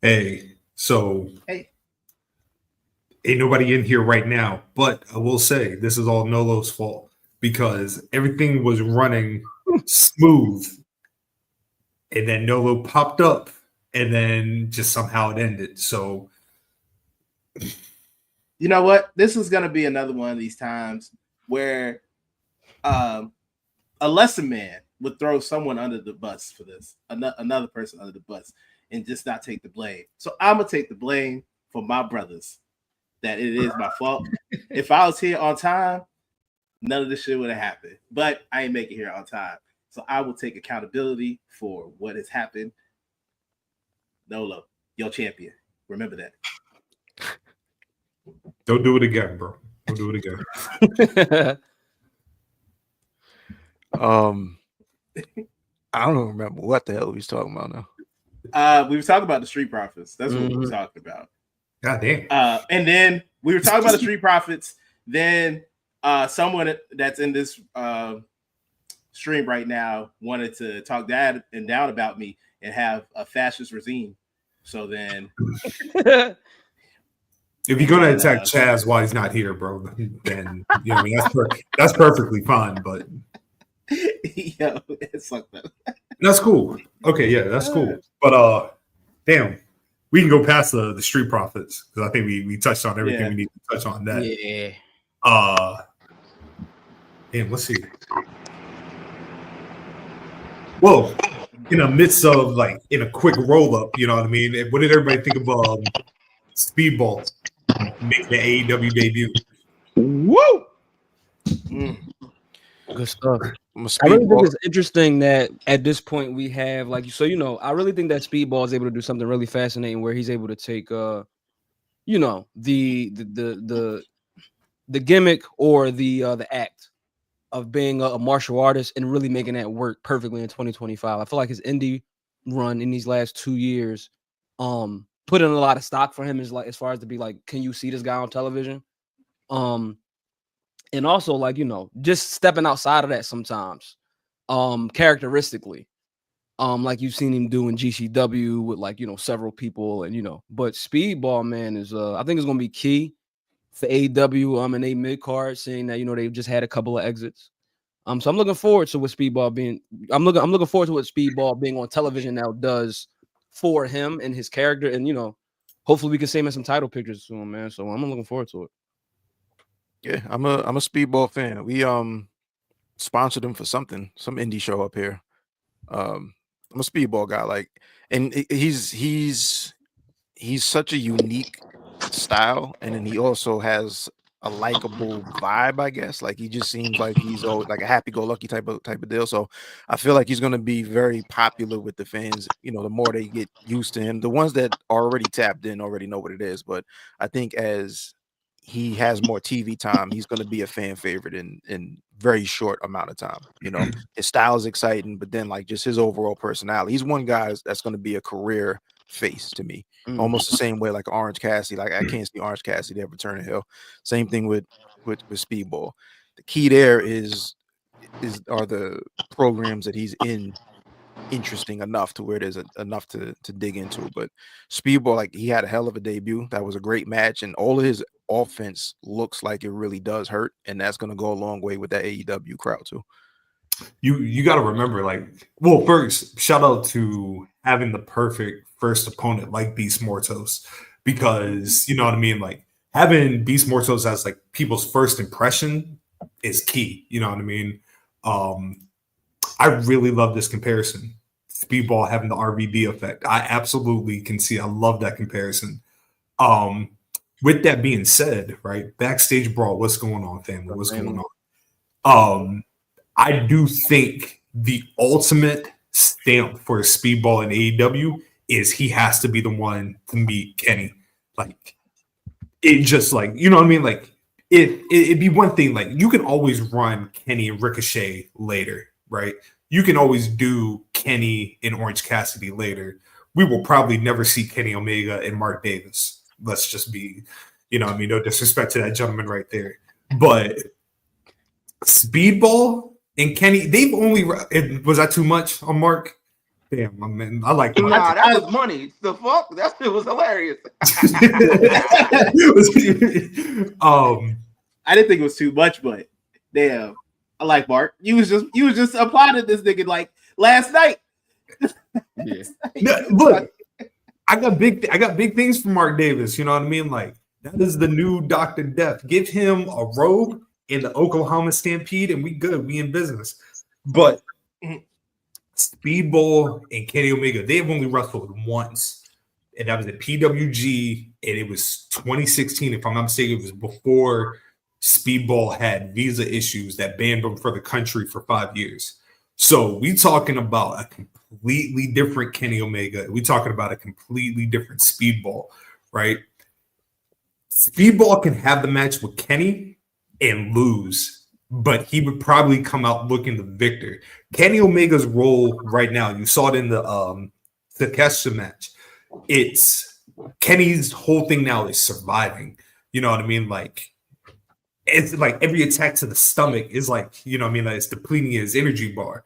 Hey, so Hey, ain't nobody in here right now, but I will say this is all Nolo's fault because everything was running smooth, and then Nolo popped up, and then just somehow it ended. So you know what? This is gonna be another one of these times where um, a lesser man would throw someone under the bus for this, another person under the bus, and just not take the blame. So I'm gonna take the blame for my brothers. That it is my fault. If I was here on time, none of this shit would have happened. But I ain't make it here on time, so I will take accountability for what has happened. Nolo, your champion. Remember that. don't do it again, bro. Don't do it again. um, I don't remember what the hell we was talking about now. We were talking about the Street Profits. That's what we were talking about. God damn. And then we were talking about the Street Profits. Then someone that's in this stream right now wanted to talk down about me and have a fascist regime. So then, If you're gonna attack Chaz while he's not here, bro, then I mean that's perfectly fine. But yo, it's like that. that's cool. Okay, yeah, that's cool. But damn, we can go past the Street Profits because I think we touched on everything we need to touch on that. Yeah. Damn, let's see. Well, in the midst of like in a quick roll up, you know what I mean? What did everybody think of Speedball making the AEW debut? Woo! Good stuff. I really think it's interesting that at this point we have I really think that Speedball is able to do something really fascinating where he's able to take the gimmick or the act of being a martial artist and really making that work perfectly in 2025. I feel like his indie run in these last 2 years put in a lot of stock for him as far as to be like, can you see this guy on television? And also just stepping outside of that sometimes characteristically like you've seen him do in GCW with several people and but Speedball, man, is I think it's gonna be key for AEW in a mid card, seeing that they've just had a couple of exits. So I'm looking forward to what Speedball being I'm looking forward to what Speedball being on television now does for him and his character, and hopefully we can see him in some title pictures soon, man. So I'm looking forward to it. Yeah, I'm a Speedball fan. We sponsored him for some indie show up here. I'm a Speedball guy, and he's such a unique style, and then he also has a likable vibe, I guess. Like he just seems like he's always like a happy-go-lucky type of deal. So I feel like he's going to be very popular with the fans. The more they get used to him, the ones that are already tapped in already know what it is. But I think as he has more TV time, he's going to be a fan favorite in very short amount of time. His style is exciting, but then just his overall personality. He's one guy that's going to be a career face to me, almost the same way like Orange Cassidy. Like I can't see Orange Cassidy ever turn a heel. Same thing with Speedball. The key there are the programs that he's in interesting enough to where there's enough to dig into. But Speedball, he had a hell of a debut. That was a great match, and all of his offense looks like it really does hurt, and that's going to go a long way with that AEW crowd too. You got to remember, first, shout out to having the perfect first opponent like Beast Mortos, because you know what I mean. Having Beast Mortos as people's first impression is key. You know what I mean. I really love this comparison. Speedball having the RVD effect. I absolutely can see. I love that comparison. With that being said, right, backstage brawl. What's going on, family? What's going on? I do think the ultimate stamp for Speedball in AEW is he has to be the one to meet Kenny. It just you know what I mean? It'd be one thing, you can always run Kenny and Ricochet later, right? You can always do Kenny and Orange Cassidy later. We will probably never see Kenny Omega and Mark Davis. Let's just be, no disrespect to that gentleman right there. But Speedball and Kenny, they've only, was that too much on Mark? Damn, I mean, I like Nah, Mark. that was money. The fuck? That shit was hilarious. I didn't think it was too much, but damn, I like Mark. You was just applauding this nigga like last night. Yeah. No, look, I got big things for Mark Davis. You know what I mean? Like that is the new Dr. Death. Give him a robe in the Oklahoma Stampede, and we good. We in business. But Speedball and Kenny Omega, they have only wrestled once, and that was at PWG, and it was 2016. If I'm not mistaken, it was before Speedball had visa issues that banned him for the country for 5 years. So we talking about a completely different Kenny Omega. We talking about a completely different Speedball, right? Speedball can have the match with Kenny and lose, but he would probably come out looking the victor. Kenny Omega's role right now, you saw it in the Takeshita match. It's Kenny's whole thing now is surviving. You know what I mean? Like it's like every attack to the stomach is like, you know what I mean? Like it's depleting his energy bar.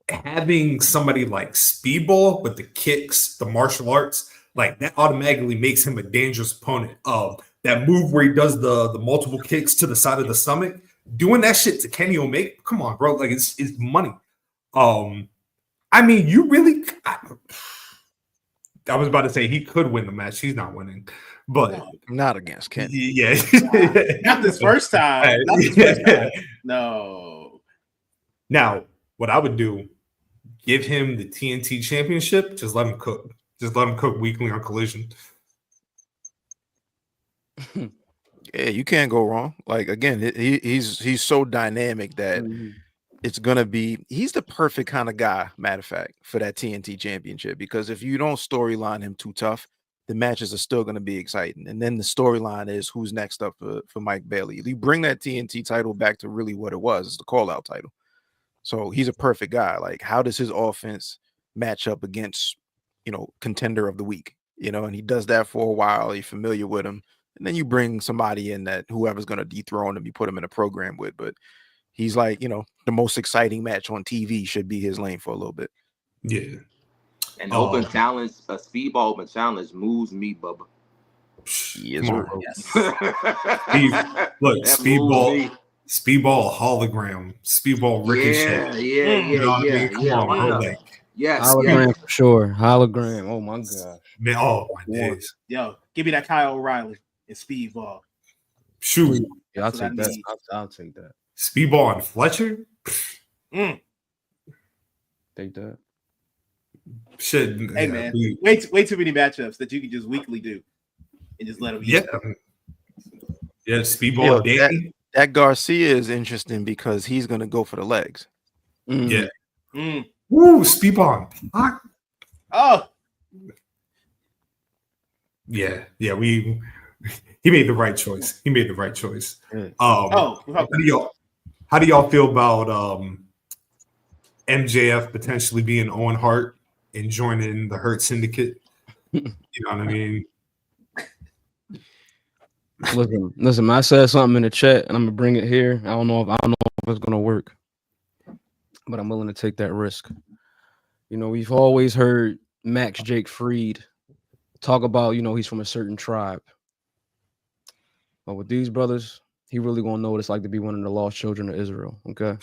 Having somebody like Speedball with the kicks, the martial arts, like that automatically makes him a dangerous opponent. That move where he does the multiple kicks to the side of the stomach, doing that shit to Kenny Omega, come on, bro, like it's money. I mean, you really. I was about to say he could win the match. He's not winning, but not against Kenny. Yeah, not this first time. Not this first time. No. Now, what I would do, give him the TNT championship. Just let him cook. Just let him cook weekly on Collision. Yeah, you can't go wrong. Like again, he's so dynamic that it's gonna be. He's the perfect kind of guy. Matter of fact, for that TNT championship, because if you don't storyline him too tough, the matches are still gonna be exciting. And then the storyline is who's next up for Mike Bailey. You bring that TNT title back to really what it was, it's the call out title. So he's a perfect guy. Like, how does his offense match up against, contender of the week? And he does that for a while. You're familiar with him. And then you bring somebody in that whoever's going to dethrone him, you put him in a program with. But he's like, the most exciting match on TV should be his lane for a little bit. Yeah. And open challenge, a Speedball open challenge moves me, Bubba. Yes, Come on, bro. Yes. Look, Speedball hologram, Speedball ricochet. Yeah. Come on, bro. Like, yes, hologram for sure. Hologram. Oh my gosh. Man, oh my days. Yo, give me that Kyle O'Reilly and Speedball. Shoot. Yeah, I'll take that. I'll take that. Speedball and Fletcher? Take that. Shit. Hey man, way too many matchups that you can just weekly do and just let them Yeah. Yeah, Speedball. That Garcia is interesting because he's gonna go for the legs. Yeah. Woo, Speedball. Oh. Yeah. He made the right choice. How do y'all feel about MJF potentially being Owen Hart and joining the Hurt Syndicate? You know what I mean? Listen, I said something in the chat and I'm gonna bring it here. I don't know if it's gonna work, but I'm willing to take that risk. We've always heard Max Jake Freed talk about, he's from a certain tribe. But with these brothers, he really gonna know what it's like to be one of the lost children of Israel. Okay.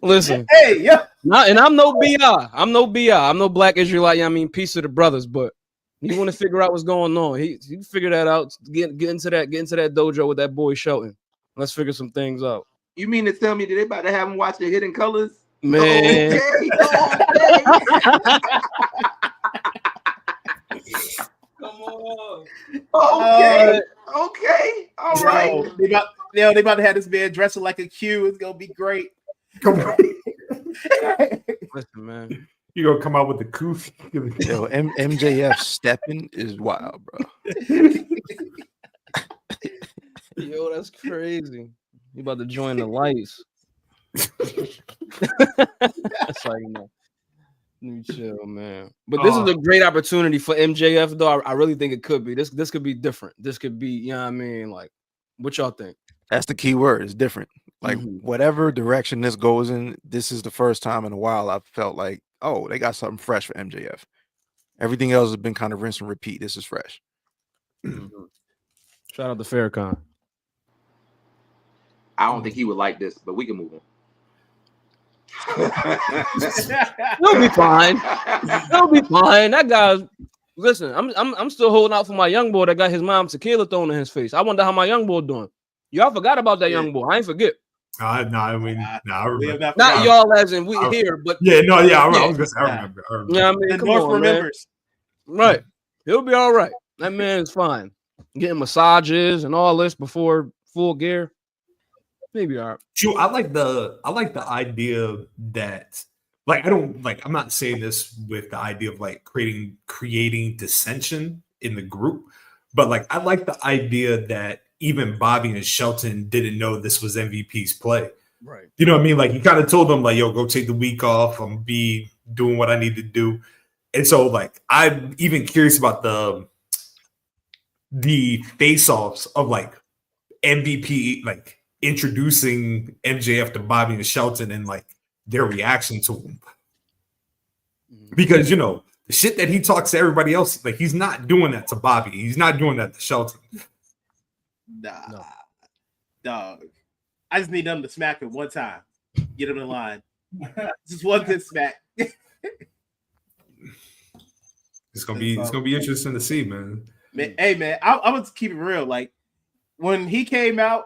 Listen. Hey, yeah. And I'm no BI. I'm no black Israelite. Peace to the brothers. But you want to figure out what's going on. He figure that out. Get into that dojo with that boy Shelton. Let's figure some things out. You mean to tell me that they about to have him watch the Hidden Colors? Man. Okay. Come on. Okay. All right. They about to have this man dressing like a Q. It's gonna be great. Come on. Listen, man. You gonna come out with the goof? Yo, MJF stepping is wild, bro. Yo, that's crazy. You about to join the lights. That's like, you chill, man. But this is a great opportunity for MJF, though. I really think it could be. This could be different. This could be, like What y'all think? That's the key word. It's different. Like whatever direction this goes in, this is the first time in a while I've felt like, oh, they got something fresh for MJF. Everything else has been kind of rinse and repeat. This is fresh. Shout out to Farrakhan. I don't think he would like this, but we can move on. He'll be fine. He'll be fine. That guy's listen. I'm still holding out for my young boy that got his mom tequila thrown in his face. I wonder how my young boy doing. Y'all forgot about that young boy. I ain't forget. I remember. Not y'all as in we here, but I was gonna say I remember. Yeah, I mean, come on, remembers. Man. Right. He'll be all right. That man's fine. Getting massages and all this before full gear. Maybe all right. True. I like the idea that I'm not saying this with the idea of like creating dissension in the group, but like I like the idea that even Bobby and Shelton didn't know this was MVP's play. Right. You know what I mean? Like he kind of told them like, yo, go take the week off. I'm gonna be doing what I need to do. And so like I'm even curious about the face-offs of like MVP like introducing MJF to Bobby and Shelton and like their reaction to him. Because you know, the shit that he talks to everybody else, like he's not doing that to Bobby. He's not doing that to Shelton. Nah, dog. I just need them to smack him one time. Get him in line. Just one good smack. It's gonna be interesting to see, man. Hey, man, I'm gonna keep it real. Like when he came out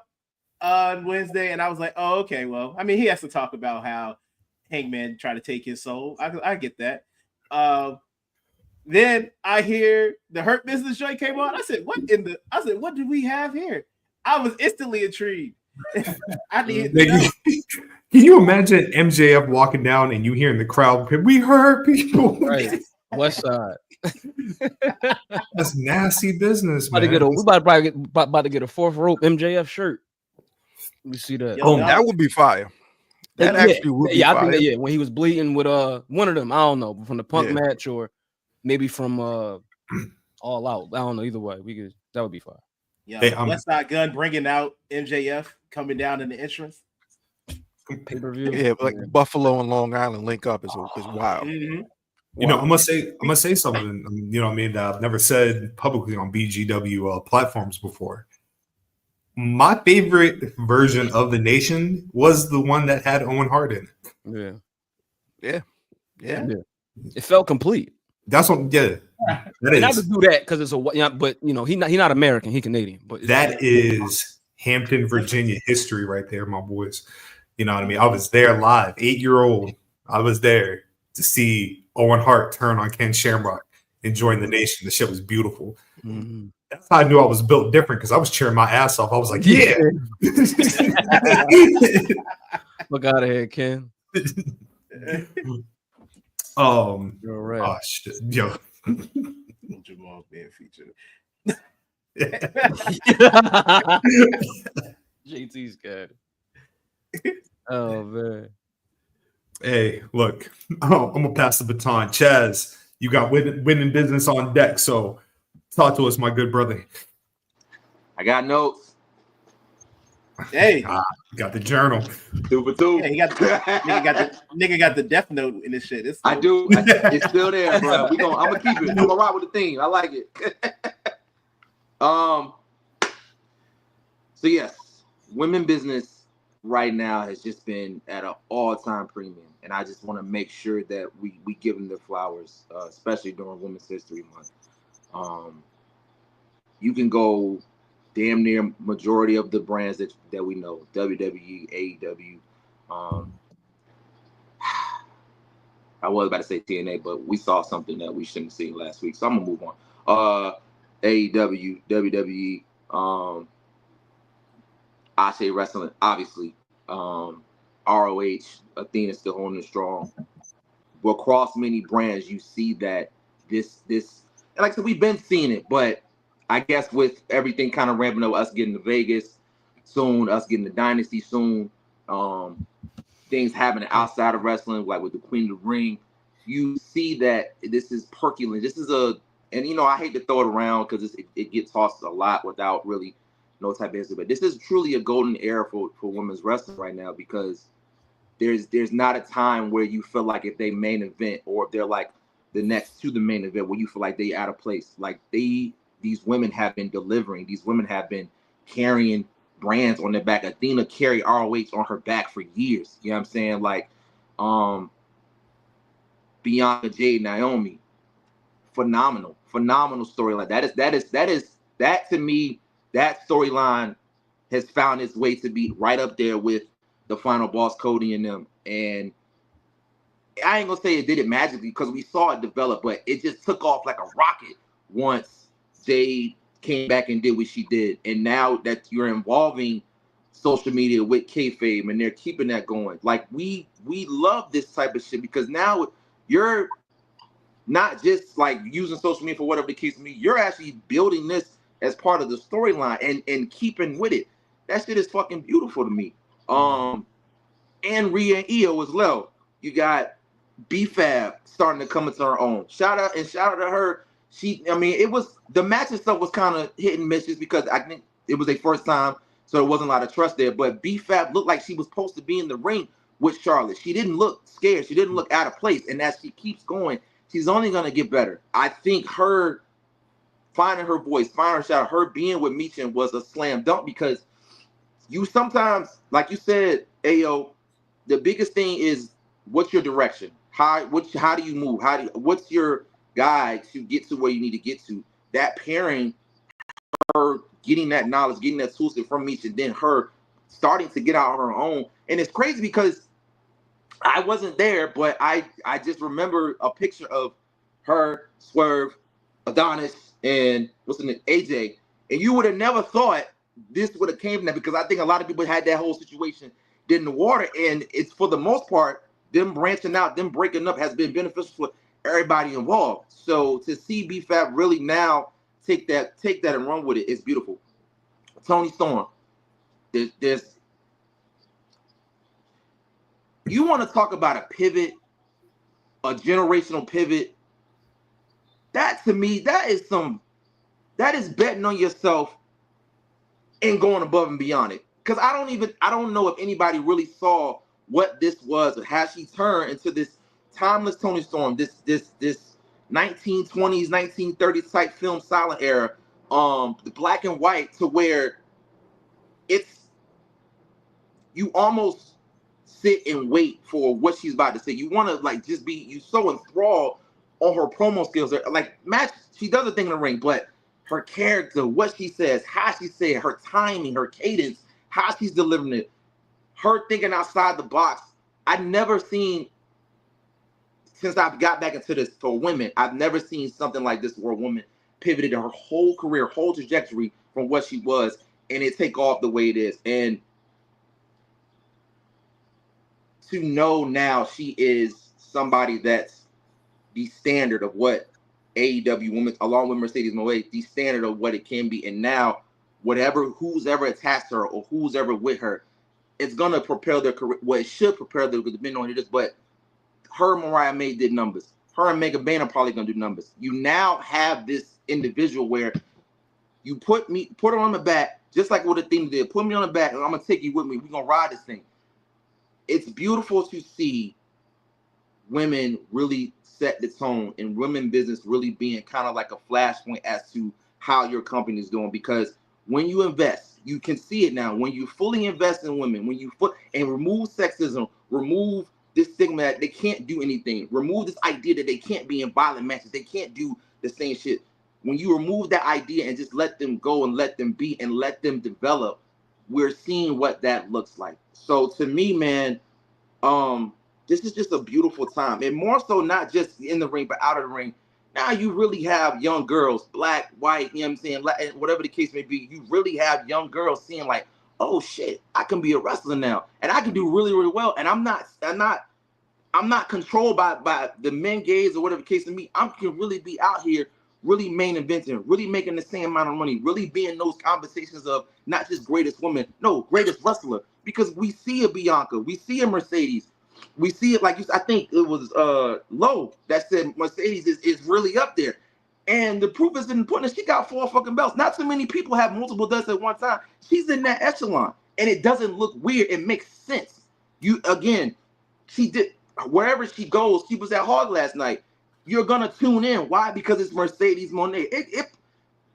on Wednesday, and I was like, oh, okay, well, I mean, he has to talk about how Hangman tried to take his soul. I get that. Then I hear the Hurt Business joint came on. I said, what do we have here? I was instantly intrigued. I need Can you imagine MJF walking down and you hearing the crowd, we hurt people. Right. West Side. That's nasty business, man. We about to get a fourth rope MJF shirt. Let me see that. That would be fire. That actually would be fire. I think that, when he was bleeding with one of them, I don't know, from the Punk match or maybe from All Out. I don't know. Either way, that would be fire. Yeah, West Side Gun bringing out MJF coming down in the entrance. Pay-per-view. Yeah, like Buffalo and Long Island link up is wild. Mm-hmm. You know, I'm gonna say something. You know what I mean? That I've never said publicly on BGW platforms before. My favorite version of the Nation was the one that had Owen Hart in it. Yeah. It felt complete. That's what. Yeah, that is. Not to do that because it's but you know, he not American. He Canadian. But that is Hampton, Virginia history right there, my boys. You know what I mean? I was there live, 8-year-old. I was there to see Owen Hart turn on Ken Shamrock and join the Nation. The shit was beautiful. Mm-hmm. That's how I knew I was built different because I was cheering my ass off. I was like, yeah. Look out of here, Ken. You're right. Oh, shit. Yo. Jamal being featured. JT's good. Oh man. Hey, look, I'm gonna pass the baton. Chaz, you got winning business on deck, so talk to us, my good brother. I got notes. Hey, got the journal. 2 for 2. Yeah, nigga got the death note in this shit. I do. It's still there, bro. I'm gonna keep it. I'm gonna ride with the theme. I like it. So yes, women business right now has just been at an all-time premium, and I just want to make sure that we give them their flowers, especially during Women's History Month. You can go damn near majority of the brands that we know, WWE, AEW. I was about to say TNA, but we saw something that we shouldn't have seen last week, so I'm gonna move on. AEW, WWE, Ashe Wrestling, obviously. ROH, Athena still holding it strong. But across many brands, you see that this, and like I said, we've been seeing it, but I guess with everything kind of ramping up, us getting to Vegas soon, us getting to Dynasty soon, things happening outside of wrestling, like with the Queen of the Ring, you see that this is percolating. This is and you know, I hate to throw it around because it gets tossed a lot without really no type of history. But this is truly a golden era for women's wrestling right now, because there's not a time where you feel like if they main event or if they're like the next to the main event where you feel like they out of place. Like these women have been delivering. These women have been carrying brands on their back. Athena carried ROH on her back for years. You know what I'm saying? Like Bianca, Jade, Naomi, phenomenal storyline. That to me, that storyline has found its way to be right up there with the Final Boss, Cody and them. And I ain't gonna say it did it magically because we saw it develop, but it just took off like a rocket once Jade came back and did what she did. And now that you're involving social media with kayfabe and they're keeping that going, like we love this type of shit, because now you're not just like using social media for whatever the case may be. You're actually building this as part of the storyline and keeping with it. That shit is fucking beautiful to me. And Rhea and Io as well. You got B-Fab starting to come into her own. Shout out to her. It was, the match and stuff was kind of hit and miss just because I think it was their first time, so there wasn't a lot of trust there. But B-Fab looked like she was supposed to be in the ring with Charlotte. She didn't look scared. She didn't look out of place. And as she keeps going, she's only going to get better. I think her finding her voice, finding her shout, her being with Michin was a slam dunk, because you sometimes, like you said, Ayo, the biggest thing is what's your direction? How do you move? What's your guide to get to where you need to get to? That pairing, her getting that knowledge, getting that toolset from Michin, then her starting to get out on her own. And it's crazy because I wasn't there, but I just remember a picture of her, Swerve, Adonis, and what's the name, AJ. And you would have never thought this would have came from that, because I think a lot of people had that whole situation dead in the water. And it's, for the most part, them branching out, them breaking up has been beneficial for everybody involved. So to see B-Fab really now take that and run with it is beautiful. Toni Storm, there's you want to talk about a pivot, a generational pivot. That to me, that is betting on yourself and going above and beyond it. Because I don't know if anybody really saw what this was, or how she turned into this timeless Toni Storm, this 1920s, 1930s type film silent era, the black and white, to where you almost sit and wait for what she's about to say. You want to like just be, you so enthralled on her promo skills. Like match, she does a thing in the ring, but her character, what she says, how she says it, her timing, her cadence, how she's delivering it, her thinking outside the box. I've never seen, since I've got back into this for women, I've never seen something like this where a woman pivoted her whole career, whole trajectory from what she was, and it take off the way it is. And to know now she is somebody that's the standard of what AEW women, along with Mercedes Moe, the standard of what it can be. And now, who's ever attached to her or who's ever with her, it's gonna propel their career. Well, it should propel them, depending on who it is. But her and Mariah May did numbers. Her and Megan Bain are probably gonna do numbers. You now have this individual where you put her on the back, just like what the thing did. Put me on the back, and I'm gonna take you with me. We're gonna ride this thing. It's beautiful to see women really set the tone, and women business really being kind of like a flashpoint as to how your company is doing. Because when you invest, you can see it now. When you fully invest in women, when you and remove sexism, remove this stigma that they can't do anything, remove this idea that they can't be in violent matches, they can't do the same shit. When you remove that idea and just let them go and let them be and let them develop, we're seeing what that looks like. So to me, man, this is just a beautiful time. And more so not just in the ring, but out of the ring. Now you really have young girls, black, white, you know what I'm saying, Latin, whatever the case may be, you really have young girls seeing like, oh shit, I can be a wrestler now. And I can do really, really well. And I'm not controlled by the men gaze or whatever the case may be. I can really be out here really main eventing, really making the same amount of money, really being those conversations of not just greatest woman, no, greatest wrestler. Because we see a Bianca, we see a Mercedes, we see it like I think it was Lowe that said Mercedes is really up there. And the proof is in the pudding. She got 4 fucking belts. Not too many people have multiple belts at one time. She's in that echelon, and it doesn't look weird. It makes sense. She did wherever she goes. She was at Hog last night. You're gonna tune in. Why? Because it's Mercedes Moné.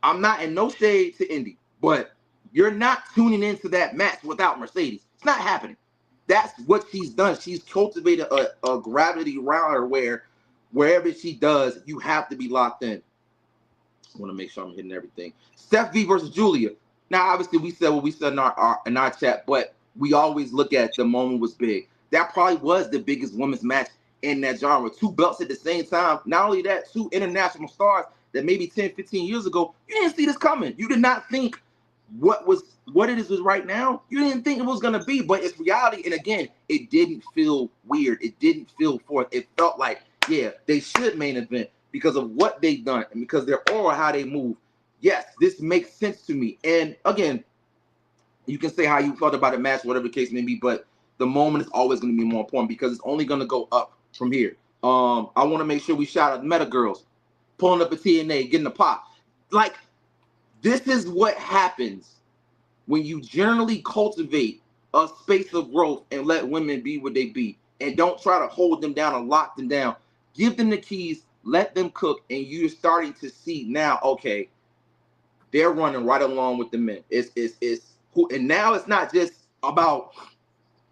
I'm not in no shade to Indy, but you're not tuning into that match without Mercedes. It's not happening. That's what she's done. She's cultivated a gravity around her where wherever she does, you have to be locked in. I want to make sure I'm hitting everything. Steph V versus Julia. Now, obviously, we said what we said in our chat, but we always look at the moment was big. That probably was the biggest women's match in that genre. 2 belts at the same time. Not only that, 2 international stars that maybe 10, 15 years ago, you didn't see this coming. You did not think what it is right now. You didn't think it was going to be, but it's reality. And again, it didn't feel weird. It didn't feel forced. It felt like, yeah, they should main event because of what they've done and because they're all how they move. Yes, this makes sense to me. And again, you can say how you felt about the match, whatever the case may be, but the moment is always going to be more important because it's only going to go up from here. I want to make sure we shout out Meta Girls pulling up a TNA, getting a pop. Like, this is what happens when you generally cultivate a space of growth and let women be what they be and don't try to hold them down and lock them down. Give them the keys, let them cook, and you're starting to see now, okay, they're running right along with the men. And now it's not just about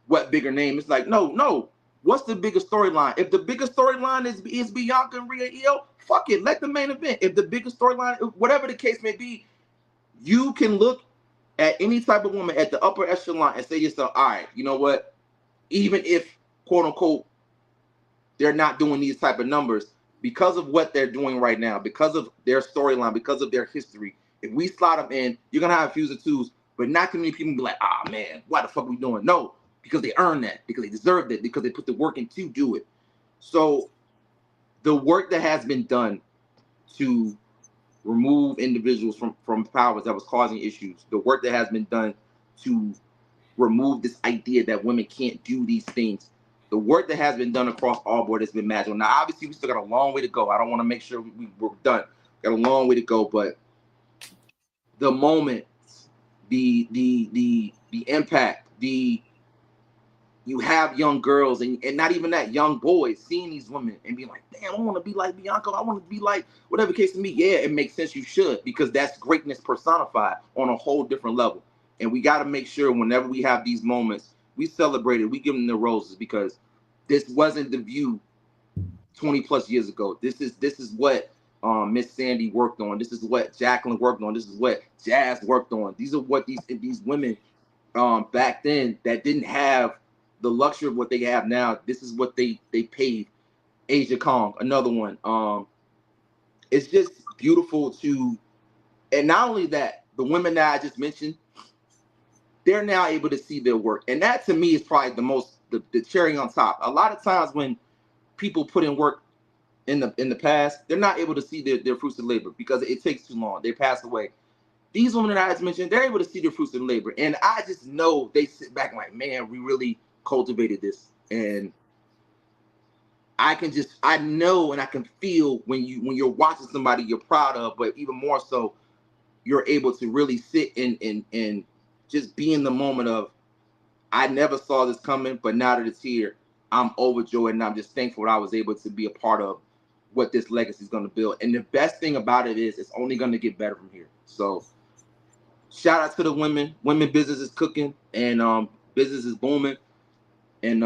what bigger name. It's like, no. What's the biggest storyline? If the biggest storyline is Bianca and Rhea Io, fuck it, let the main event. If the biggest storyline, whatever the case may be, you can look at any type of woman at the upper echelon and say to yourself, all right, you know what? Even if, quote unquote, they're not doing these type of numbers, because of what they're doing right now, because of their storyline, because of their history, if we slot them in, you're going to have fuse of twos, but not too many people be like, ah, man, why the fuck are we doing? No, because they earned that, because they deserved it, because they put the work in to do it. So the work that has been done to remove individuals from powers that was causing issues, the work that has been done to remove this idea that women can't do these things, the work that has been done across all board has been magical. Now, obviously, we still got a long way to go. I don't want to make sure we're done. Got a long way to go, but the moment, the impact, you have young girls and not even that, young boys seeing these women and being like, damn, I want to be like Bianca. I want to be like whatever case to me. Yeah, it makes sense. You should, because that's greatness personified on a whole different level. And we got to make sure whenever we have these moments, we celebrate it. We give them the roses, because this wasn't the view 20 plus years ago. This is what Miss Sandy worked on. This is what Jacqueline worked on. This is what Jazz worked on. These are what these women back then that didn't have the luxury of what they have now. This is what they paved. Asia Kong, another one. It's just beautiful to, and not only that, the women that I just mentioned, they're now able to see their work, and that to me is probably the cherry on top. A lot of times when people put in work in the past, they're not able to see their fruits of labor because it takes too long. They pass away. These women that I just mentioned, they're able to see their fruits of labor, and I just know they sit back and like, man, we really cultivated this. And I know and I can feel when you're watching somebody you're proud of, but even more so, you're able to really sit and just be in the moment of, I never saw this coming, but now that it's here, I'm overjoyed and I'm just thankful that I was able to be a part of what this legacy is going to build. And the best thing about it is it's only going to get better from here. So shout out to the women. Women business is cooking, and business is booming. And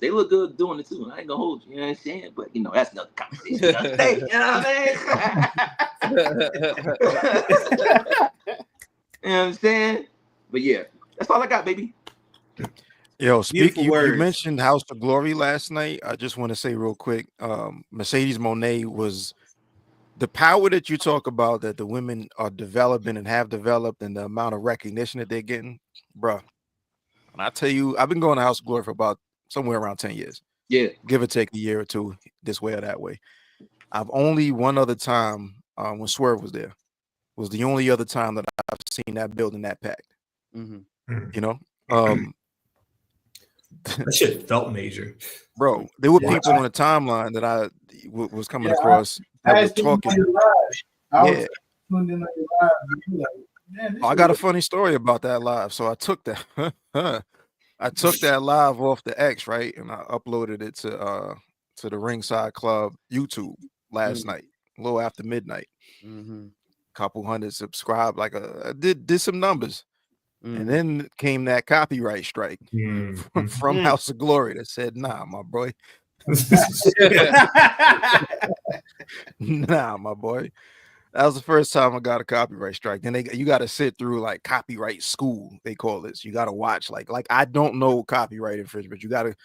they look good doing it too. I ain't gonna hold you, you know what I'm saying? But that's another conversation. Another day, you know what I mean? You know what I'm saying? But yeah, that's all I got, baby. Yo, you mentioned House of Glory last night. I just want to say real quick, Mercedes Moné was the power that you talk about, that the women are developing and have developed, and the amount of recognition that they're getting, bruh. And I tell you, I've been going to House of Glory for about somewhere around 10 years. Yeah. Give or take a year or two, this way or that way. I've only one other time when Swerve was there, was the only other time that I've seen that building that packed. That shit felt major, bro. There were people on the timeline that I was coming across that were talking. Yeah. I got a funny story about that live. So I took that I took that live off the X, right? And I uploaded it to the Ringside Club YouTube last night, a little after midnight. Couple hundred subscribed, like I did some numbers. And then came that copyright strike from House of Glory that said, nah, my boy. Nah, my boy. That was the first time I got a copyright strike. Then you got to sit through like copyright school, they call this. You got to watch like I don't know copyright infringement. You got to,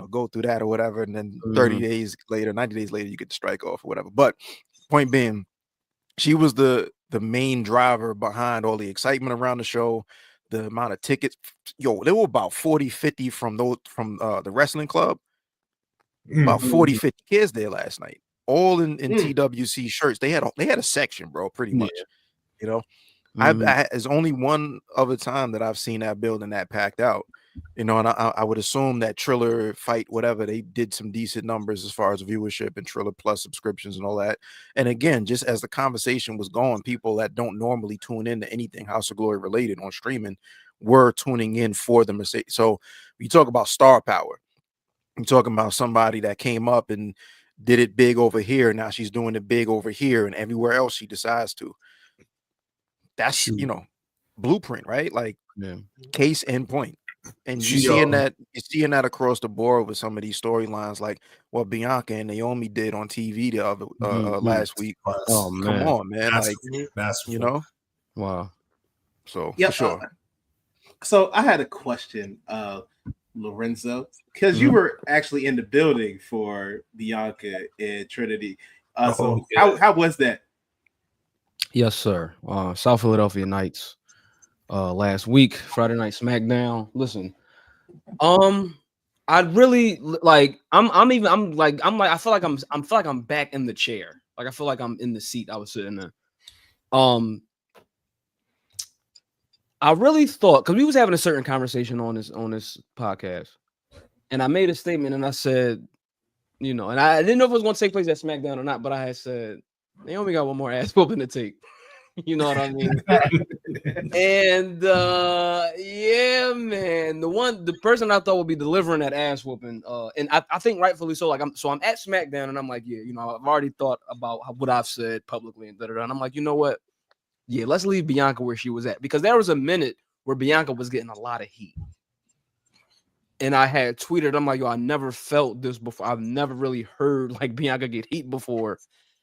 go through that or whatever. And then 30 days later, 90 days later, you get the strike off or whatever. But point being, she was the main driver behind all the excitement around the show, the amount of tickets. Yo, there were about 40, 50 from the wrestling club. About 40, 50 kids there last night. All in TWC shirts. They had a section, bro, pretty much. There's only one other time that I've seen that building that packed out. And I would assume that Triller Fight, whatever, they did some decent numbers as far as viewership and Triller Plus subscriptions and all that. And again, just as the conversation was going, people that don't normally tune into anything House of Glory related on streaming were tuning in for the Mercedes. So you talk about star power. I'm talking about somebody that came up and did it big over here. Now she's doing it big over here and everywhere else she decides to. That's, blueprint, right? Like case in point. And you're seeing that across the board with some of these storylines, like what Bianca and Naomi did on TV the other last week. Oh man, come on, man! Wow. So for sure. So I had a question, Lorenzo, because you were actually in the building for Bianca and Trinity. So how was that? Yes, sir. South Philadelphia Knights. Last week, Friday Night SmackDown. Listen, I really like. I feel like I'm back in the chair. Like I feel like I'm in the seat I was sitting in. I really thought, because we was having a certain conversation on this podcast, and I made a statement and I said, and I didn't know if it was going to take place at SmackDown or not, but I had said Naomi got one more ass whooping to take. You know what I mean? And yeah, man, the person I thought would be delivering that ass whooping, and I think rightfully so. Like I'm at SmackDown, and I'm like, yeah, I've already thought about what I've said publicly and and I'm like, you know what? Yeah, let's leave Bianca where she was at, because there was a minute where Bianca was getting a lot of heat, and I had tweeted, I'm like, yo, I never felt this before. I've never really heard like Bianca get heat before.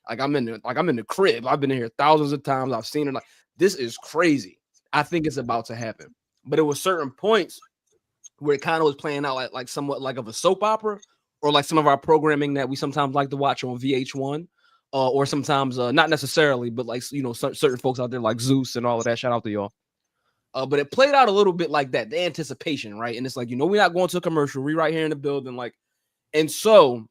Like I'm in the crib. I've been in here thousands of times. I've seen it. Like this is crazy. I think it's about to happen. But it was certain points where it kind of was playing out like somewhat like of a soap opera, or like some of our programming that we sometimes like to watch on VH1, or sometimes not necessarily, but like certain folks out there like Zeus and all of that. Shout out to y'all. But it played out a little bit like that, the anticipation, right? And it's like, we're not going to a commercial. We right here in the building, like, and so.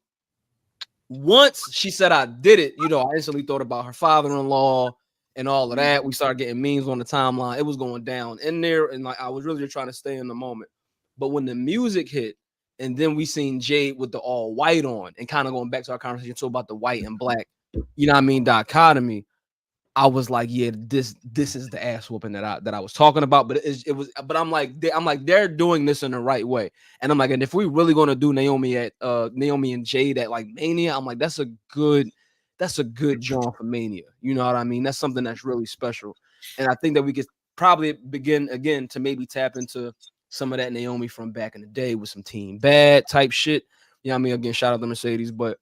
Once she said I did it, I instantly thought about her father-in-law and all of that. We started getting memes on the timeline. It was going down in there, and like I was really just trying to stay in the moment. But when the music hit, and then we seen Jade with the all white on, and kind of going back to our conversation too about the white and black, dichotomy. I was like, yeah, this is the ass whooping that I was talking about. But but I'm like they're doing this in the right way. And I'm like, and if we really gonna do Naomi and Jade at like Mania, I'm like, that's a good joint for Mania. You know what I mean? That's something that's really special. And I think that we could probably begin again to maybe tap into some of that Naomi from back in the day with some Team Bad type shit. You know what I mean? Again, shout out to Mercedes. But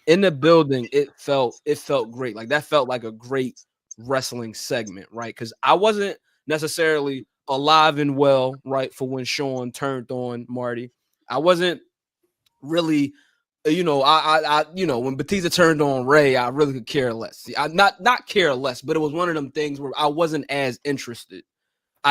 in the building, it felt great. Like that felt like a great wrestling segment, right? Because I wasn't necessarily alive and well, right, for when Sean turned on Marty. I wasn't really, when Batista turned on Ray, I really could care less. I not care less, but it was one of them things where I wasn't as interested.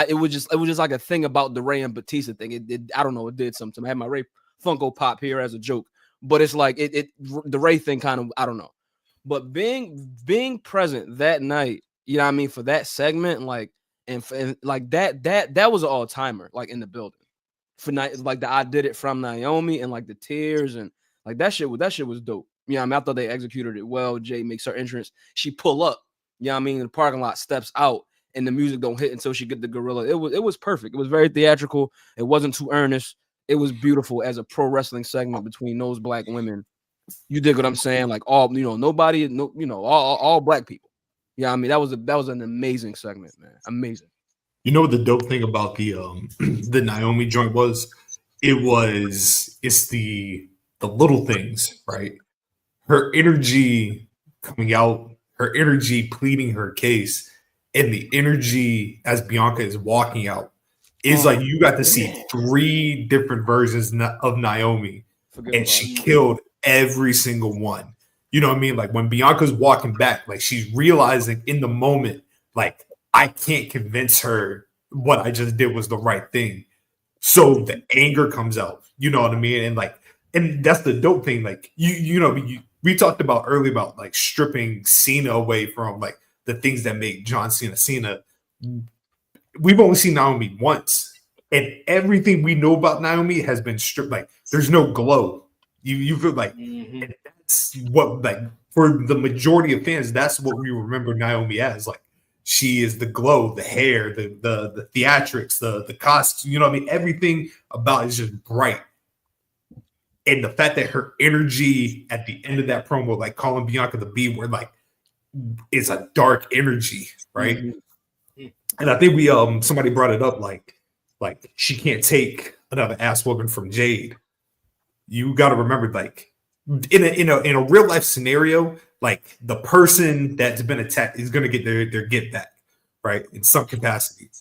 It was just like a thing about the Ray and Batista thing. It I don't know, it did something. I had my Ray Funko Pop here as a joke, but it's like the Ray thing kind of, I don't know. But being present that night, for that segment, like and like that was an all-timer, like in the building. For night, like I did it from Naomi and like the tears and like that shit was dope. Yeah, I mean, I thought they executed it well. Jay makes her entrance. She pull up. You know what I mean? The parking lot, steps out, and the music don't hit until she get the gorilla. It was perfect. It was very theatrical. It wasn't too earnest. It was beautiful as a pro wrestling segment between those black women. You dig what I'm saying? Like all, nobody, no, all black people. Yeah, I mean, that was an amazing segment, man. Amazing. You know what the dope thing about the the Naomi joint was? It's the little things, right? Her energy coming out, her energy pleading her case, and the energy as Bianca is walking out. It's like you got to see 3 different versions of Naomi, and she killed every single one. You know what I mean? Like when Bianca's walking back, like she's realizing in the moment, like I can't convince her what I just did was the right thing. So the anger comes out. You know what I mean? And that's the dope thing. Like we talked about earlier about like stripping Cena away from like the things that make John Cena Cena. We've only seen Naomi once, and everything we know about Naomi has been stripped. Like there's no glow. You feel like and that's what, like, for the majority of fans, that's what we remember Naomi as. Like she is the glow, the hair, the theatrics, the costume. You know what I mean? Everything about it is just bright. And the fact that her energy at the end of that promo, like calling Bianca the B word, like it's a dark energy, right? And I think we somebody brought it up, like she can't take another ass whooping from Jade. You got to remember, like in a real life scenario, like the person that's been attacked is going to get their get back, right? In some capacity.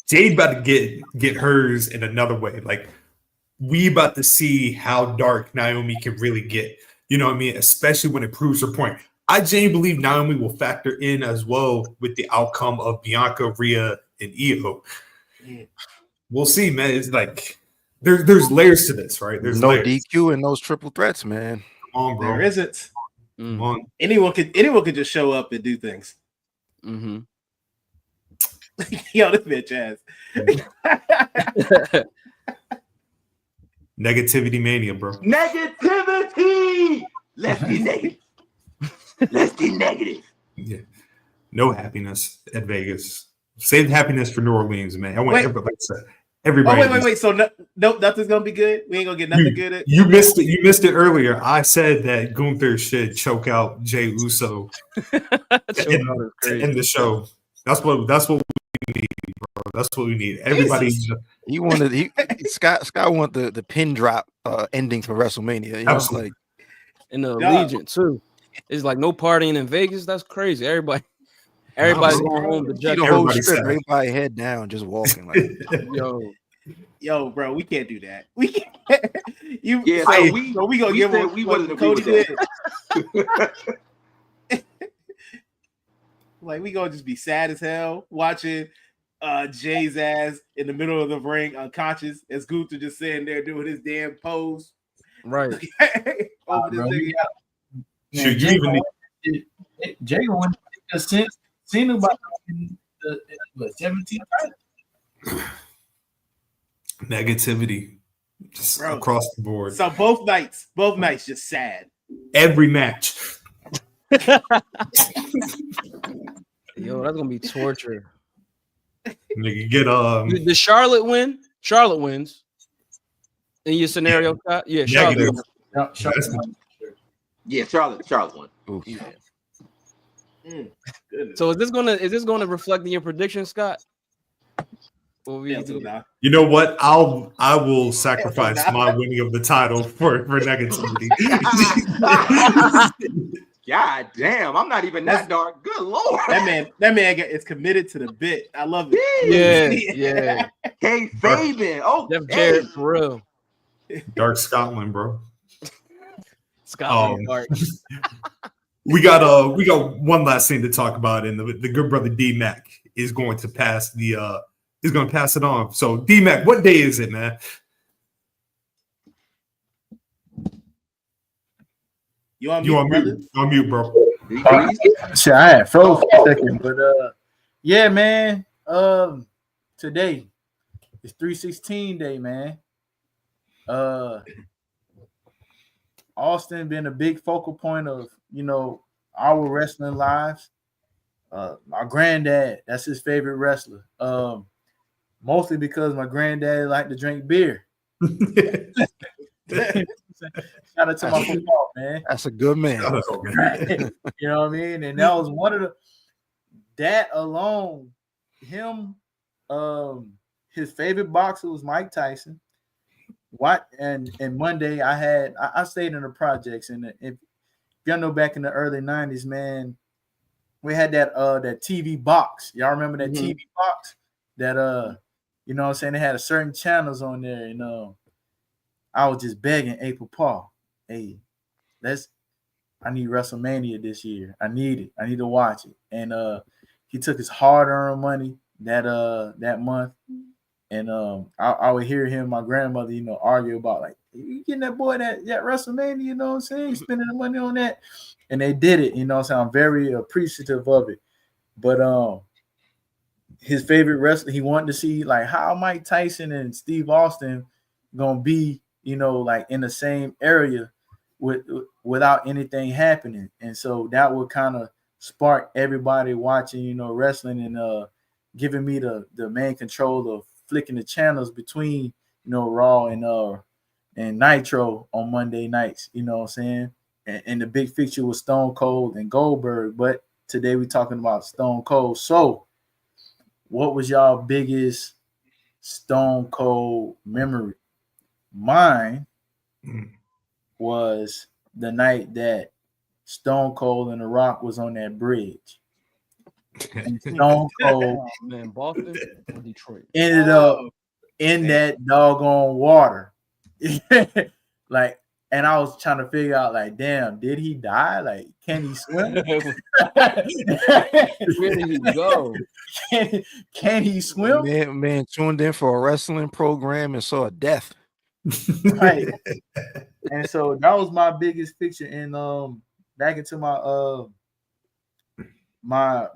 Jade about to get hers in another way. Like we about to see how dark Naomi can really get. You know what I mean? Especially when it proves her point. I genuinely believe Naomi will factor in as well with the outcome of Bianca, Rhea, and Io. We'll see, man. It's like there's layers to this, right? There's no layers. DQ and those triple threats, man. Come on, bro. There isn't. Come on. Anyone could just show up and do things. Mm-hmm. Yo, this bitch ass. Negativity mania, bro. Negativity. Let's be negative. Let's be negative. Yeah. No happiness at Vegas. Save happiness for New Orleans, man. I want everybody to say. Everybody. Oh, wait. So no, nothing's gonna be good. We ain't gonna get nothing good. You missed it. You missed it earlier. I said that Gunther should choke out Jey Uso in the show. That's what we need, bro. That's what we need. Everybody. Scott want the pin drop ending for WrestleMania. You know? Absolutely. Like in the Allegiant too. It's like no partying in Vegas. That's crazy. Everybody's going home to judge. the whole strip, everybody head down, just walking. Like, yo, bro, we can't do that. We can't. So we gonna give what Cody did. Like we gonna just be sad as hell watching Jay's ass in the middle of the ring unconscious as Gunther just sitting there doing his damn pose. Right. Over this thing. Should you even need Jay won because Cena about the 17th title. Negativity just across the board. So both nights just sad. Every match. Yo, that's gonna be torture. Nigga, get Did Charlotte win? Charlotte wins. In your scenario, Scott? Yeah, Charlotte. Yeah, Charlotte won. So is this gonna reflect in your prediction, Scott? You know what? I will sacrifice my winning of the title for negativity. God damn, I'm not even that dark. Good lord. That man is committed to the bit. I love it. Yeah. Hey, Fabian. Oh, Jeff Jarrett for real. Dark Scotland, bro. Scotland dark. We got one last thing to talk about, and the good brother D-Mac is going to pass it on. So D-Mac, what day is it, man? You on mute? On mute, bro. Shit, I had froze for a second, but yeah, man. Today is 316 day, man. Austin been a big focal point of, you know, our wrestling lives. My granddad, that's his favorite wrestler. Mostly because my granddad liked to drink beer. Shout out to my football, man. That's a good man. You know what I mean? And that was one of the, that alone, him, his favorite boxer was Mike Tyson. What and Monday I stayed in the projects, and if y'all know, back in the early 90s, man, we had that TV box. Y'all remember that TV box? That you know what I'm saying, they had a certain channels on there, and I was just begging April Paul, hey, I need WrestleMania this year. I need it. I need to watch it. And he took his hard-earned money that month. And I would hear him, my grandmother, you know, argue about, like, you getting that boy that WrestleMania, you know what I'm saying? Spending the money on that. And they did it, you know what I'm saying? I'm very appreciative of it. But his favorite wrestler, he wanted to see, like, how Mike Tyson and Steve Austin gonna be, you know, like in the same area without anything happening. And so that would kind of spark everybody watching, you know, wrestling, and giving me the main control of flicking the channels between, you know, Raw and Nitro on Monday nights, you know what I'm saying? And the big fixture was Stone Cold and Goldberg, but today we're talking about Stone Cold. So what was y'all biggest Stone Cold memory? Mine was the night that Stone Cold and The Rock was on that bridge. And Stone Cold, man, Boston or Detroit ended up in that doggone water. Like, and I was trying to figure out, like, damn, did he die? Like, can he swim? Where did he go? Can he swim? Man tuned in for a wrestling program and saw a death. Right. And so that was my biggest picture. And back into my my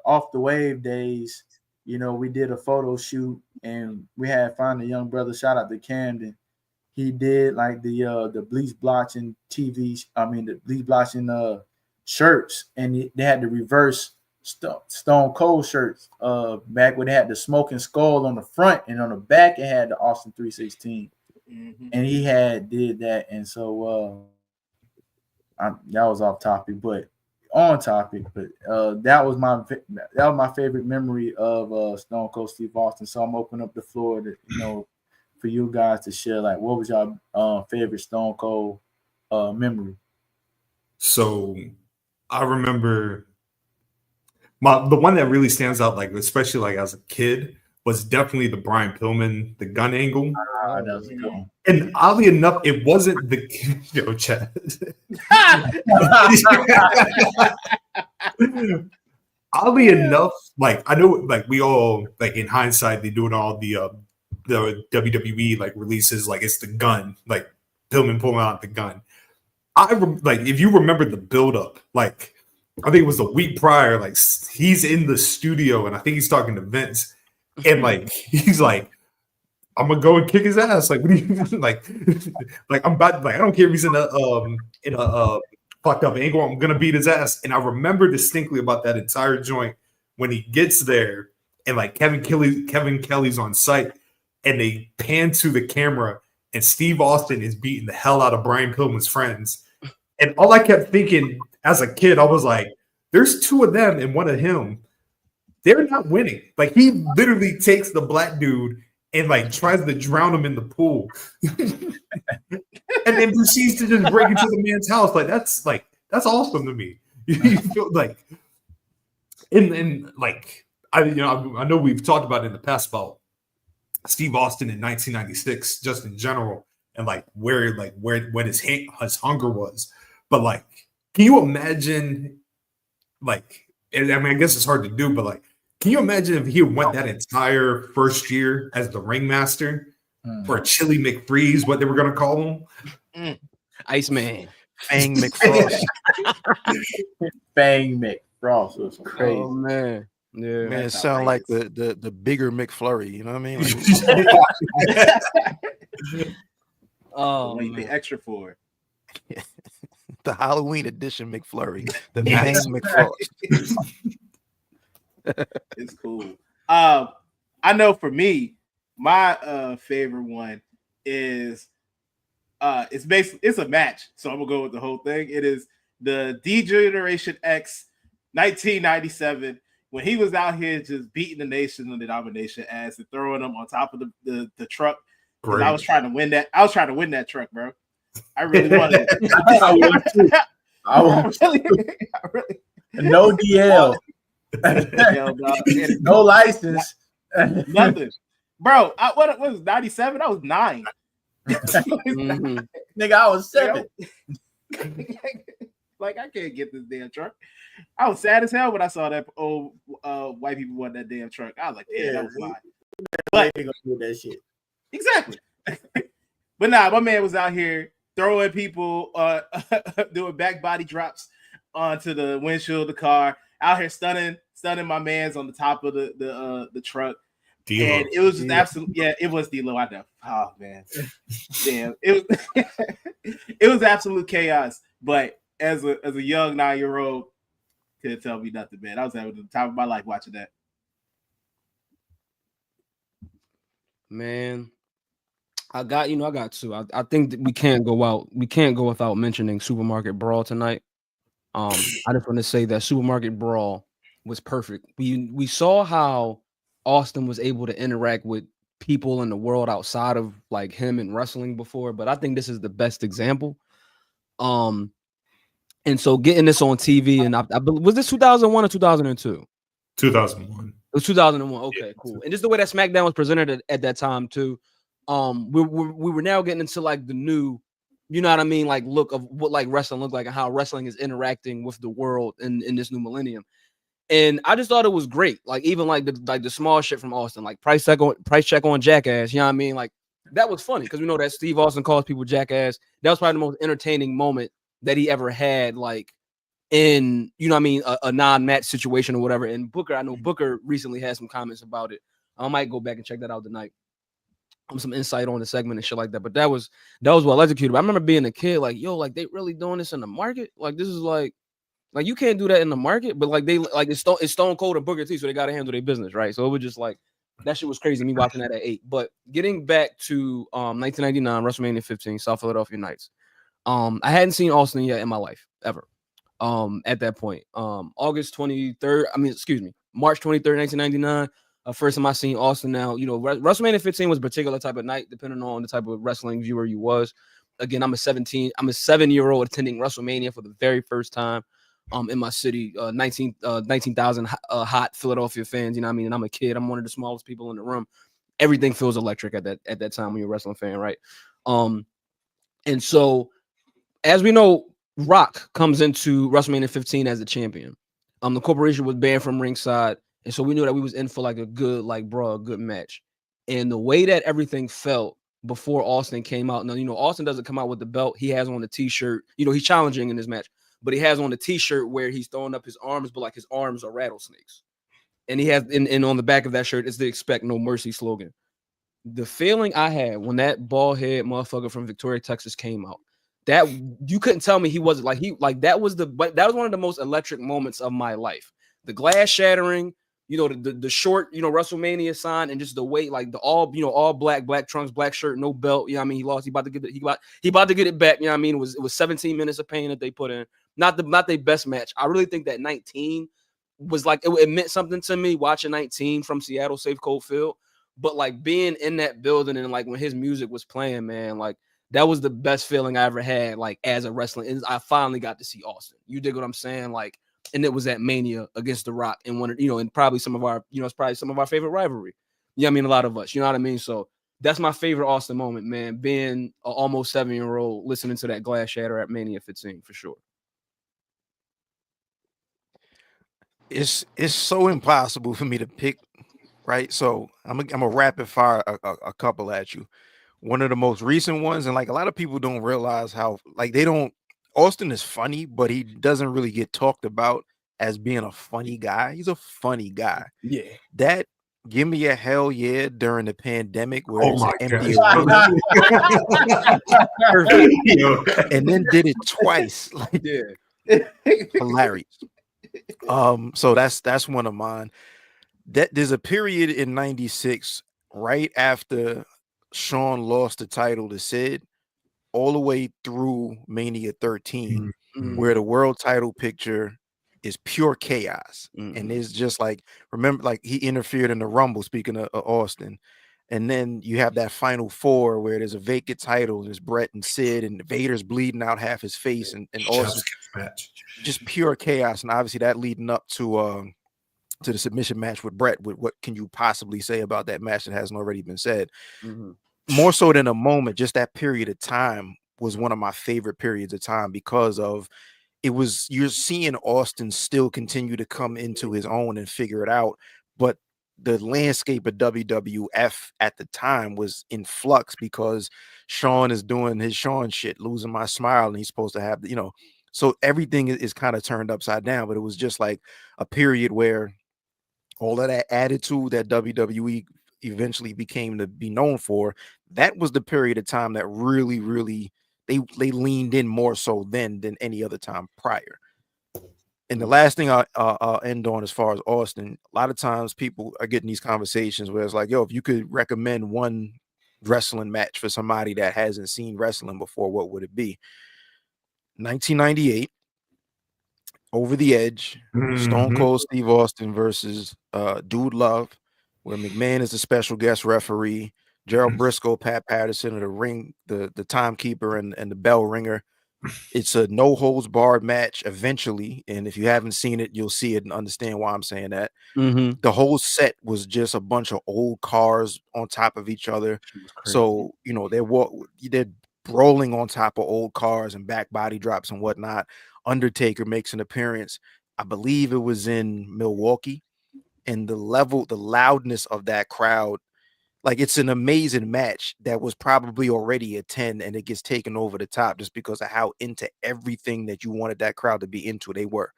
off the wave days, you know, we did a photo shoot, and we had found a young brother, shout out to Camden. He did like the bleach blotching the bleach blotching shirts, and they had the reverse Stone Cold shirts back when they had the smoking skull on the front, and on the back it had the Austin 316. And he did that. And so that was off topic, but on topic. But that was my favorite memory of Stone Cold Steve Austin. So I'm opening up the floor to, you know, for you guys to share, like, what was your favorite Stone Cold memory? So I remember the one that really stands out, like, especially like as a kid, was definitely the Brian Pillman, the gun angle. That was cool. And oddly enough, it wasn't the Chad. Oddly enough, like, I know, like, we all, like, in hindsight, they doing all the WWE like releases, like, it's the gun, like Pillman pulling out the gun. Like, if you remember the buildup, like, I think it was a week prior, like, he's in the studio and I think he's talking to Vince, and like he's like, I'm gonna go and kick his ass. Like, what do you like? Like, I'm about, like, I don't care if he's in a fucked up angle, I'm gonna beat his ass. And I remember distinctly about that entire joint when he gets there, and like Kevin Kelly's on site, and they pan to the camera, and Steve Austin is beating the hell out of Brian Pillman's friends. And all I kept thinking as a kid, I was like, there's two of them and one of him. They're not winning. Like, he literally takes the black dude and like tries to drown him in the pool. And then proceeds to just break into the man's house. Like, that's awesome to me. You feel like, and like, I know we've talked about it in the past about Steve Austin in 1996, just in general, and like where his hunger was. But like, can you imagine, like, I mean, I guess it's hard to do, but like, can you imagine if he went that entire first year as the ringmaster for Chili McFreeze, what they were going to call him? Iceman. Fang McFrost. Fang McFrost was crazy. Oh, man. Yeah, Man, it sound like the bigger McFlurry, you know what I mean? Like, Wait, the extra for it. The Halloween edition McFlurry, the Mang McFrost. It's cool. I know for me, my favorite one is it's basically it's a match, so I'm gonna go with the whole thing. It is the D-Generation X 1997 when he was out here just beating the nation of the domination ass and throwing them on top of the truck. Because I was trying to win that. I was trying to win that truck, bro. I really wanted it. I really no DL. No license. Nothing. Bro, what was 97? I was 9. Nigga, I was 7. Like, I can't get this damn truck. I was sad as hell when I saw that old white people want that damn truck. I was like, yeah, that was mine. But they gonna do that shit. Exactly. But nah, my man was out here throwing people, doing back body drops onto the windshield of the car, out here stunning my man's on the top of the truck. D-Lo. And it was just absolute, yeah, it was D-Lo. I know. Oh man, damn, it was it was absolute chaos. But as a young 9-year-old, couldn't tell me nothing, man. I was having the time of my life watching that. Man, I got two. I think that we can't go without mentioning Supermarket Brawl tonight. I just want to say that Supermarket Brawl was perfect. We saw how Austin was able to interact with people in the world outside of like him and wrestling before, but I think this is the best example. And so getting this on TV, and I was this 2001 or 2002? 2001. It was 2001. Okay, cool. And just the way that SmackDown was presented at that time too. We were now getting into like the new, you know what I mean, like look of what like wrestling looked like and how wrestling is interacting with the world in this new millennium. And I just thought it was great. Like even like the small shit from Austin, like price check on Jackass. You know what I mean? Like that was funny because we know that Steve Austin calls people Jackass. That was probably the most entertaining moment that he ever had, like in, you know what I mean, a non-match situation or whatever. And Booker, I know Booker recently had some comments about it. I might go back and check that out tonight. Some insight on the segment and shit like that. But that was well executed. I remember being a kid, like, yo, like they really doing this in the market. Like this is like you can't do that in the market, but like they like it's Stone Cold and Booker T, so they gotta handle their business, right? So it was just like that shit was crazy. Me watching that at 8. But getting back to 1999 WrestleMania 15, South Philadelphia Knights. I hadn't seen Austin yet in my life ever. At that point, March 23rd, 1999. First time I seen Austin. Now, you know, WrestleMania 15 was a particular type of night, depending on the type of wrestling viewer you was. Again, I'm a 7-year-old attending WrestleMania for the very first time. In my city, 19,000 hot Philadelphia fans. You know what I mean? And I'm a kid. I'm one of the smallest people in the room. Everything feels electric at that time when you're a wrestling fan, right? And so, as we know, Rock comes into WrestleMania 15 as the champion. The corporation was banned from ringside, and so we knew that we was in for like a good, like, bro, a good match. And the way that everything felt before Austin came out. Now, you know, Austin doesn't come out with the belt. He has on the t-shirt. You know, he's challenging in this match, but he has on the t-shirt where he's throwing up his arms, but like his arms are rattlesnakes. And he has, and on the back of that shirt is the "Expect No Mercy" slogan. The feeling I had when that bald head motherfucker from Victoria, Texas came out, that you couldn't tell me he wasn't like that was one of the most electric moments of my life. The glass shattering, you know, the short, you know, WrestleMania sign, and just the way, like the all black trunks, black shirt, no belt. You know what I mean? He lost. He about to get it back. You know what I mean? It was 17 minutes of pain that they put in. Not their best match. I really think that 19 was like it meant something to me watching 19 from Seattle Safe Cold Field. But like being in that building and like when his music was playing, man, like that was the best feeling I ever had, like as a wrestler. And I finally got to see Austin. You dig what I'm saying? Like, and it was at Mania against The Rock, and one, you know, and probably some of our, you know, it's probably some of our favorite rivalry. Yeah, I mean, a lot of us, you know what I mean? So that's my favorite Austin moment, man. Being an almost 7-year-old listening to that glass shatter at Mania 15 for sure. It's so impossible for me to pick, right? So I'm a rapid fire a couple at you. One of the most recent ones, and like a lot of people don't realize how, like, Austin is funny, but he doesn't really get talked about as being a funny guy. He's a funny guy. Yeah. That Give me a hell yeah during the pandemic where Oh it's my an empty God. arena, Yo. and then did it twice. Like, Yeah. hilarious. So that's one of mine. That there's a period in '96 right after Sean lost the title to Sid, all the way through Mania 13, where the world title picture is pure chaos. And it's just like, remember, like he interfered in the Rumble, speaking of Austin. And then you have that final four where there's a vacant title. There's Brett and Sid, and Vader's bleeding out half his face, and Austin, match. just pure chaos. And obviously that leading up to the submission match with Brett. What can you possibly say about that match that hasn't already been said? More so than a moment, just that period of time was one of my favorite periods of time because of it was, you're seeing Austin still continue to come into his own and figure it out, but the landscape of WWF at the time was in flux because Sean is doing his Sean shit, losing my smile, and he's supposed to have, so everything is kind of turned upside down. But it was just like a period where all of that attitude that WWE eventually became to be known for, that was the period of time that really, really they leaned in more so then than any other time prior. And the last thing I'll end on as far as Austin, a lot of times people are getting these conversations where it's like, yo, if you could recommend one wrestling match for somebody that hasn't seen wrestling before, what would it be? 1998. Over the Edge, Stone Cold Steve Austin versus Dude Love, where McMahon is the special guest referee, Gerald Briscoe, Pat Patterson are the ring, the timekeeper and the bell ringer. It's a no holds barred match eventually, and if you haven't seen it, you'll see it and understand why I'm saying that. The whole set was just a bunch of old cars on top of each other. So they're rolling on top of old cars and back body drops and whatnot. Undertaker makes an appearance. I believe it was in Milwaukee, and the loudness of that crowd, like, it's an amazing match that was probably already a 10, and it gets taken over the top just because of how into everything that you wanted that crowd to be into they were.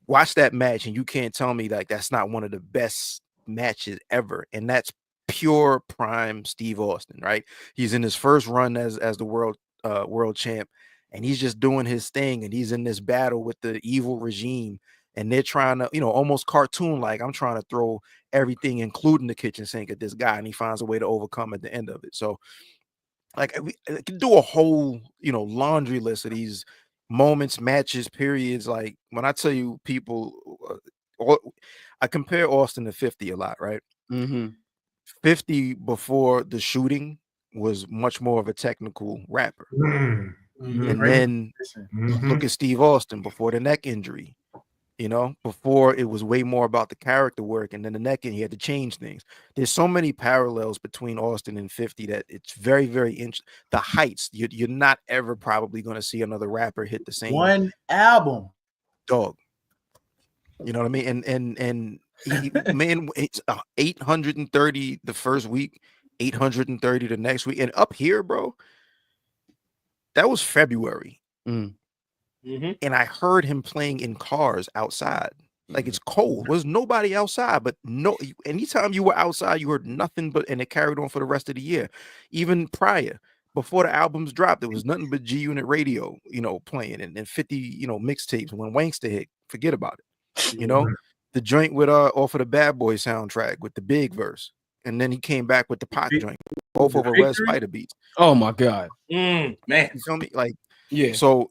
Watch that match and you can't tell me like that's not one of the best matches ever. And that's pure prime Steve Austin, right? He's in his first run as the world champ, and he's just doing his thing, and he's in this battle with the evil regime, and they're trying to, almost cartoon like, I'm trying to throw everything, including the kitchen sink, at this guy, and he finds a way to overcome at the end of it. So, like, I could do a whole, laundry list of these moments, matches, periods. Like, when I tell you people, I compare Austin to 50 a lot, right? 50 before the shooting was much more of a technical rapper. And then look at Steve Austin before the neck injury. Before it was way more about the character work, and then the neck, and he had to change things. There's so many parallels between Austin and 50 that it's very, very interesting. The heights, you're not ever probably going to see another rapper hit the same one album, dog. You know what I mean? And he, man, it's 830 the first week, 830 the next week, and up here, bro, that was February. And I heard him playing in cars outside. Like, it's cold. There's nobody outside, but anytime you were outside, you heard nothing but, and it carried on for the rest of the year. Even prior, before the albums dropped, there was nothing but G Unit radio, playing, and 50, mixtapes. When Wankster hit, forget about it. The joint with off of the Bad Boy soundtrack with the big verse. And then he came back with the Pac joint, both over Red Spider beats. Oh my God. Man. You feel me? Like, yeah. So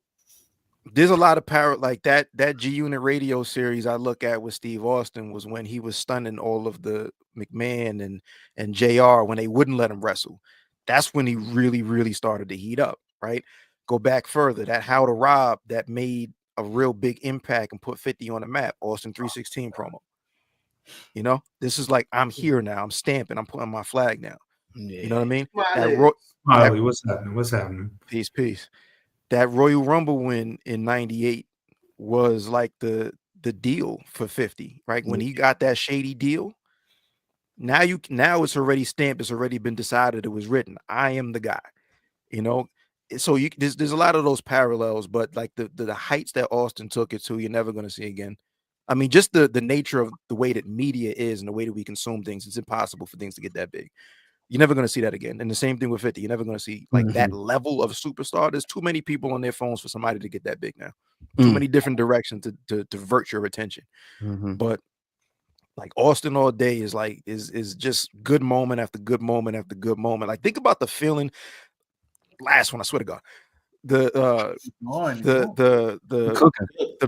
there's a lot of power, like that G Unit radio series I look at with Steve Austin was when he was stunning all of the McMahon and JR when they wouldn't let him wrestle. That's when he really, really started to heat up, right? Go back further, that How to Rob that made a real big impact and put 50 on the map, Austin 316 promo. This is like, I'm here now, I'm stamping, I'm putting my flag now. You know what I mean? Smiley, what's happening? Peace. That Royal Rumble win in 98 was like the deal for 50, right? When he got that shady deal, now it's already stamped, it's already been decided, it was written. I am the guy, So there's a lot of those parallels, but like the heights that Austin took it to, you're never going to see again. I mean, just the nature of the way that media is and the way that we consume things, it's impossible for things to get that big. You're never going to see that again. And the same thing with 50. You're never going to see like that level of a superstar. There's too many people on their phones for somebody to get that big now. Too many different directions to divert your attention. But like Austin all day is just good moment after good moment after good moment. Like think about the feeling. Last one, I swear to God. The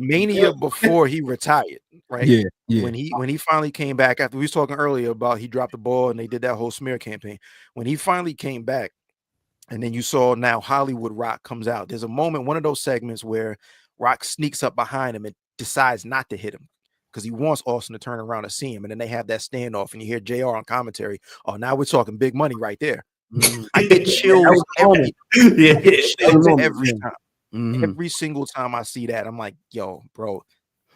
mania before he retired, right? Yeah. When he finally came back after we was talking earlier about he dropped the ball and they did that whole smear campaign. When he finally came back, and then you saw now Hollywood Rock comes out. There's a moment, one of those segments where Rock sneaks up behind him and decides not to hit him because he wants Austin to turn around and see him. And then they have that standoff, and you hear JR on commentary. Oh, now we're talking big money right there. I get chills every time. Every single time I see that, I'm like, yo, bro,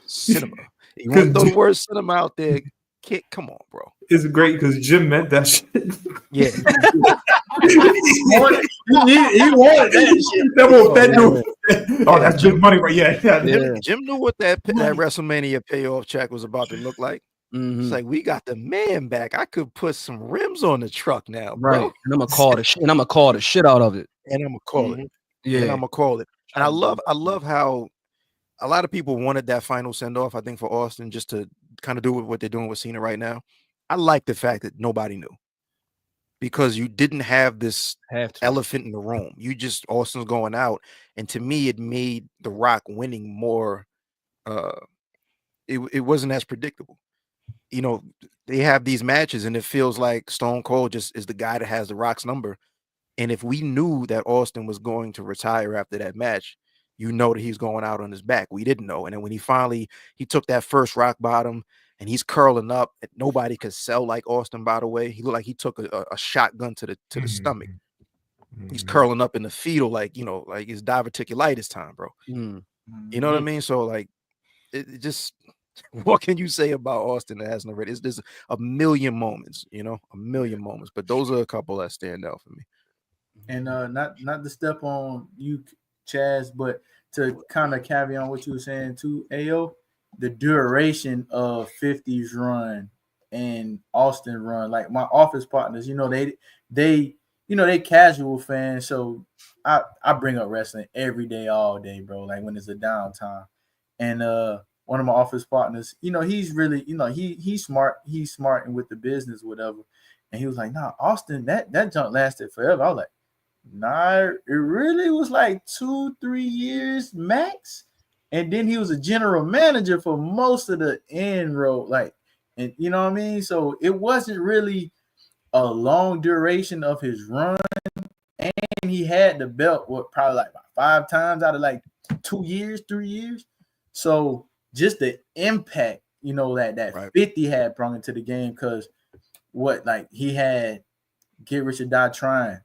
cinema. You want those words cinema out there? Kid, come on, bro. It's great because Jim meant that shit. Yeah. he wanted that shit. Oh, that's Jim money, right? Yeah. Jim knew what that WrestleMania payoff check was about to look like. It's like, we got the man back. I could put some rims on the truck now, bro. Right. And I'm gonna call the shit out of it. And I'm gonna call it. Yeah. And I'm gonna call it. And I love how a lot of people wanted that final send-off, I think, for Austin, just to kind of do what they're doing with Cena right now. I like the fact that nobody knew. Because you didn't have this elephant in the room. You just Austin's going out. And to me, it made The Rock winning more. It wasn't as predictable. You know, they have these matches and it feels like Stone Cold just is the guy that has The Rock's number. And if we knew that Austin was going to retire after that match, you know that he's going out on his back. We didn't know. And then when he took that first rock bottom and he's curling up, and nobody could sell like Austin, by the way. He looked like he took a shotgun to the stomach. He's curling up in the fetal, like it's diverticulitis time, bro. You know what I mean? So like it just what can you say about Austin that hasn't already? There's a million moments, a million moments, but those are a couple that stand out for me. And not to step on you, Chaz, but to kind of caveat on what you were saying too, AO, the duration of 50's run and Austin run, like my office partners, they casual fans, so I bring up wrestling every day, all day, bro. Like when it's a downtime, and one of my office partners, he's really, he's smart and with the business, whatever. And he was like, "Nah, Austin, that junk lasted forever." I was like, "Nah, it really was like 2-3 years max." And then he was a general manager for most of the end road, like, and you know what I mean. So it wasn't really a long duration of his run, and he had the belt probably like 5 times out of like 2 years, 3 years. So just the impact, that right. 50 had brought into the game, because he had Get Rich or Die Trying.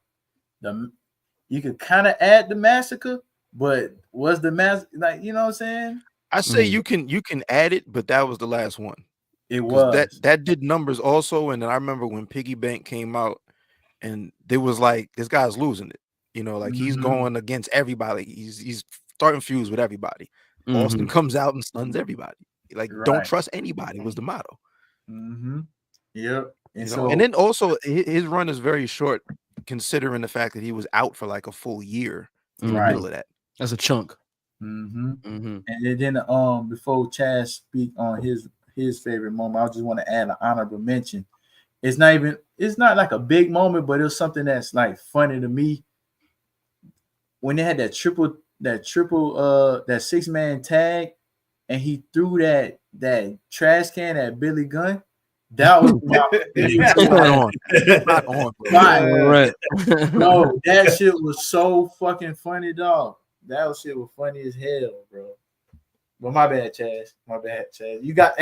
You could kind of add the massacre, but was the what I'm saying? I say you can add it, but that was the last one. It was that did numbers also. And then I remember when Piggy Bank came out, and there was like, this guy's losing it. He's going against everybody. He's starting feuds with everybody. Austin comes out and stuns everybody. Like, right. Don't trust anybody was the motto. Yep. And then also his run is very short, considering the fact that he was out for like a full year in the middle of that. That's a chunk. And then before Chaz speak on his favorite moment, I just want to add an honorable mention. It's not like a big moment, but it was something that's like funny to me. When they had that 6-man tag, and he threw that trash can at Billy Gunn. That was not on. Right. No, that shit was so fucking funny, dog. That shit was funny as hell, bro. But my bad, Chaz. You got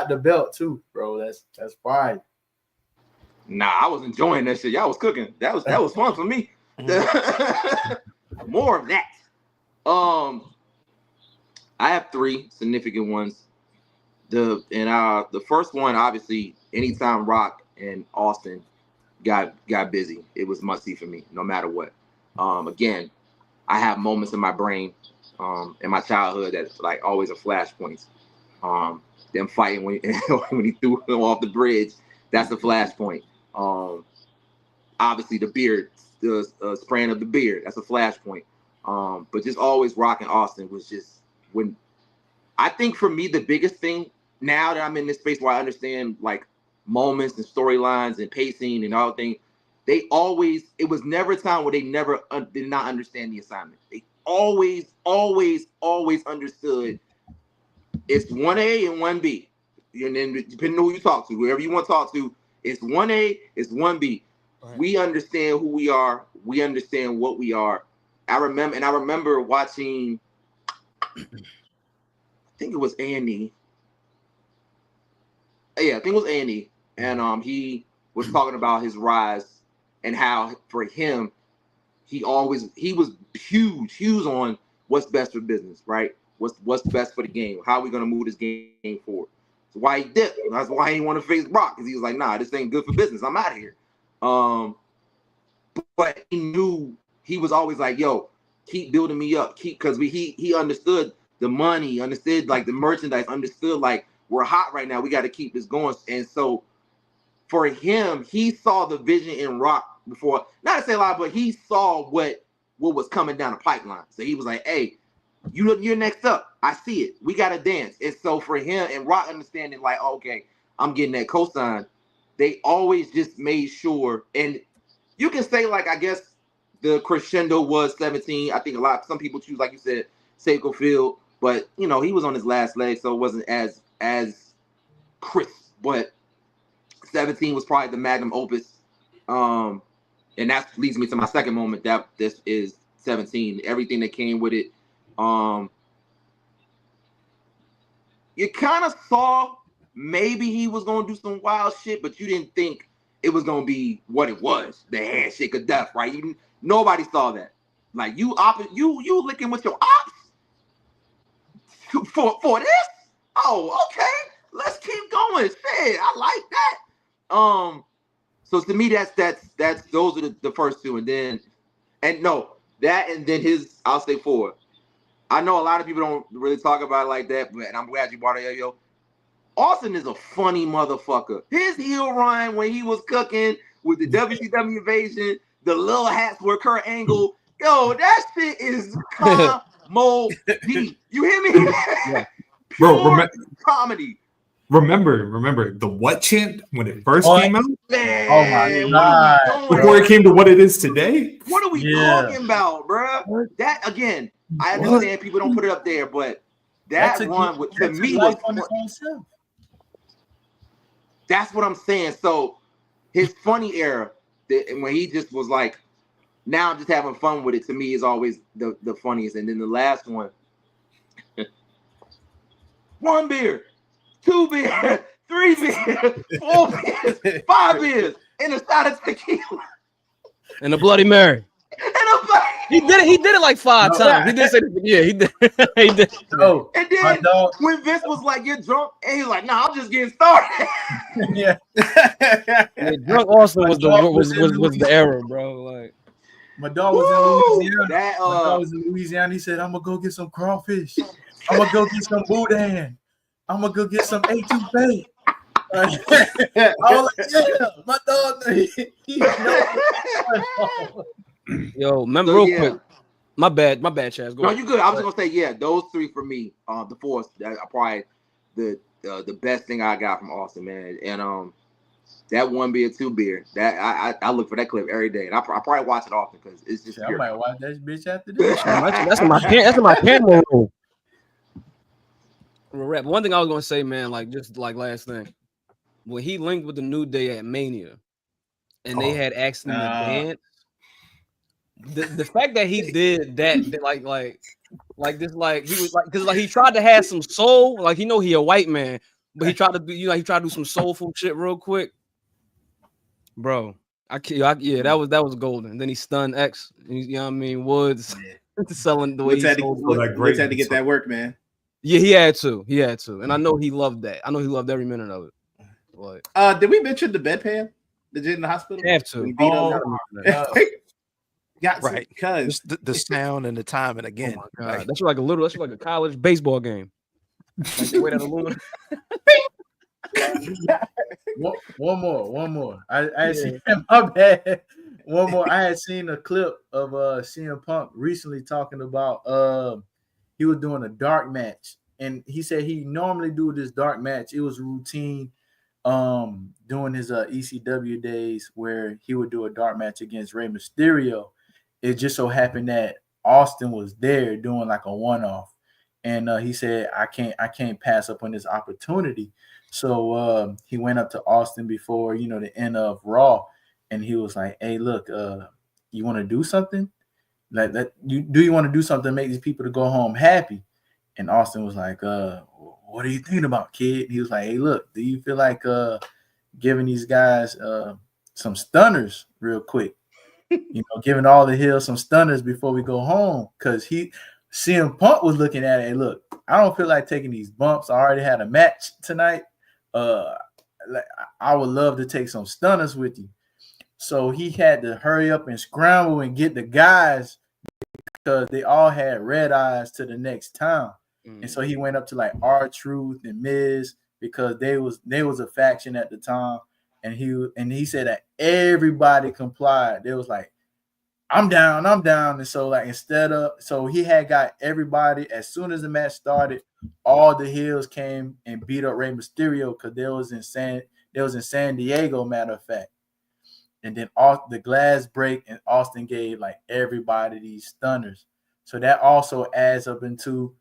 the belt too, bro. That's fine. Nah, I was enjoying that shit. Y'all was cooking. That was fun for me. More of that. I have 3 significant ones. The first one, obviously, anytime Rock and Austin got busy, it was must see for me, no matter what. Again, I have moments in my brain in my childhood that's like always a flashpoints. them fighting when when he threw him off the bridge. That's a flashpoint. Obviously the beard, the spraying of the beard. That's a flashpoint. But just always rocking Austin was just when. I think for me the biggest thing now that I'm in this space where I understand like moments and storylines and pacing and all things, it was never a time where they never did not understand the assignment. They always understood it's 1A and 1B. And then depending on who you talk to, whoever you want to talk to, it's 1A, it's 1B. Right. We understand who we are. We understand what we are. I remember watching, I think it was A&E. Yeah, I think it was A&E. And he was talking about his rise and how for him, he was huge on what's best for business, right? What's best for the game? How are we gonna move this game forward? That's why he dipped. That's why he didn't want to face Brock, because he was like, nah, this ain't good for business. I'm out of here. But he knew, he was always like, yo, keep building me up, because he understood the money, understood like the merchandise, understood like we're hot right now, we got to keep this going. And so for him, he saw the vision in Rock before, not to say a lot, but he saw what was coming down the pipeline. So he was like, hey, you're next up. I see it. We got to dance. And so for him and Rock understanding like, oh, okay, I'm getting that cosign, they always just made sure. And you can say like, I guess the crescendo was 17. I think some people choose, like you said, Seiko Field, but you know, he was on his last leg, so it wasn't as crisp. But 17 was probably the magnum opus. And that leads me to my second moment, that this is 17. Everything that came with it. You kind of saw maybe he was gonna do some wild shit, but you didn't think it was gonna be what it was, the handshake of death, right? Nobody saw that. Like you licking with your ops for this? Oh, okay. Let's keep going. Shit, I like that. So to me, that's those are the first two, and then his, I'll say 4. I know a lot of people don't really talk about it like that, but and I'm glad you brought it up, yo. Austin is a funny motherfucker. His heel run when he was cooking with the WCW invasion, the little hats were Kurt Angle. Yo, that shit is comedy. You hear me? Yeah. Pure comedy. Remember the what chant when it first came out? Man, oh my God. Before it came to what it is today? What are we talking about, bro? That again, I understand people don't put it up there, but that one to me was that's what I'm saying. So his funny era, when he just was like, now I'm just having fun with it, to me is always the funniest. And then the last one, 1 beer, 2 beers, 3 beers, 4 beers, 5 beers, and a shot of tequila. And a Bloody Mary. He did it like 5 times. He did say, yeah, he did. He did. Oh, and then when Vince was like, "You're drunk," and he's like, "Nah, I'm just getting started." Yeah. Drunk Austin was the era, bro. Like my dog was in Louisiana. My dog was in Louisiana. He said, "I'm gonna go get some crawfish. I'm gonna go get some boudin. I'm gonna go get some A2 I was like, yeah, my dog. Yo, remember real quick. My bad, Chaz. No, you good. I was gonna say, yeah, those 3 for me. The 4th that are probably the best thing I got from Austin, man. And that 1 beer, 2 beer, that I look for that clip every day, and I probably watch it often because it's just. I might watch that bitch after this. That's in my camera room. One thing I was gonna say, man, like just like last thing, when he linked with the New Day at Mania, and they had asked him to dance. The fact that he did that, like this, like he was like, because like he tried to have some soul, like he a white man, but he tried to do, he tried to do some soulful shit real quick, bro. That was golden. And then he stunned X, you know what I mean, Woods selling the way Woods had to get that work, man. Yeah, he had to, and I know he loved that. I know he loved every minute of it. Like, did we mention the bedpan? The jet in the hospital? Have to. Right, because the sound and the timing again. Oh my God. That's like a college baseball game. Like the way that aluminum. One more. I had seen my bad. One more. I had seen a clip of CM Punk recently talking about he was doing a dark match, and he said he normally do this dark match. It was routine during his ECW days where he would do a dark match against Rey Mysterio. It just so happened that Austin was there doing like a one-off, and he said I can't pass up on this opportunity. So he went up to Austin before the end of Raw, and he was like, "Hey, look, you want to do something? Like that? You want to do something to make these people to go home happy?" And Austin was like, "What are you thinking about, kid?" He was like, "Hey, look, do you feel like giving these guys some stunners real quick? Giving all the heels some stunners before we go home?" Because CM Punk was looking at it. Hey, look, I don't feel like taking these bumps. I already had a match tonight. I would love to take some stunners with you. So he had to hurry up and scramble and get the guys because they all had red eyes to the next town. And so he went up to like R-Truth and Miz because they was a faction at the time. And he said that everybody complied. They was like, I'm down. And so like so he had got everybody as soon as the match started, all the heels came and beat up Rey Mysterio because they was in San Diego, matter of fact. And then the glass break and Austin gave like everybody these stunners. So that also adds up into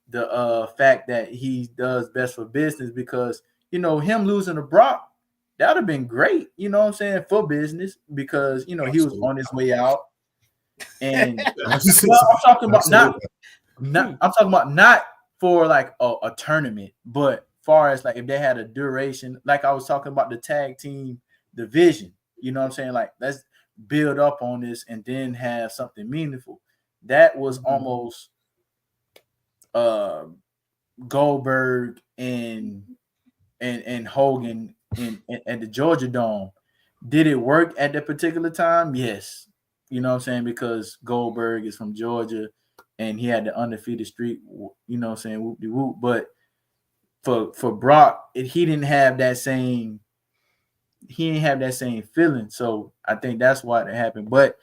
the fact that he does best for business because him losing to Brock, that would have been great, for business because he was on his way out. And I'm talking about not for like a tournament, but far as like if they had a duration, like I was talking about the tag team division, like let's build up on this and then have something meaningful. That was almost Goldberg and Hogan at the Georgia Dome. Did it work at that particular time? Yes. Because Goldberg is from Georgia and he had the undefeated streak, whoop-de-whoop. But for Brock, he didn't have that same feeling. So I think that's why it happened. But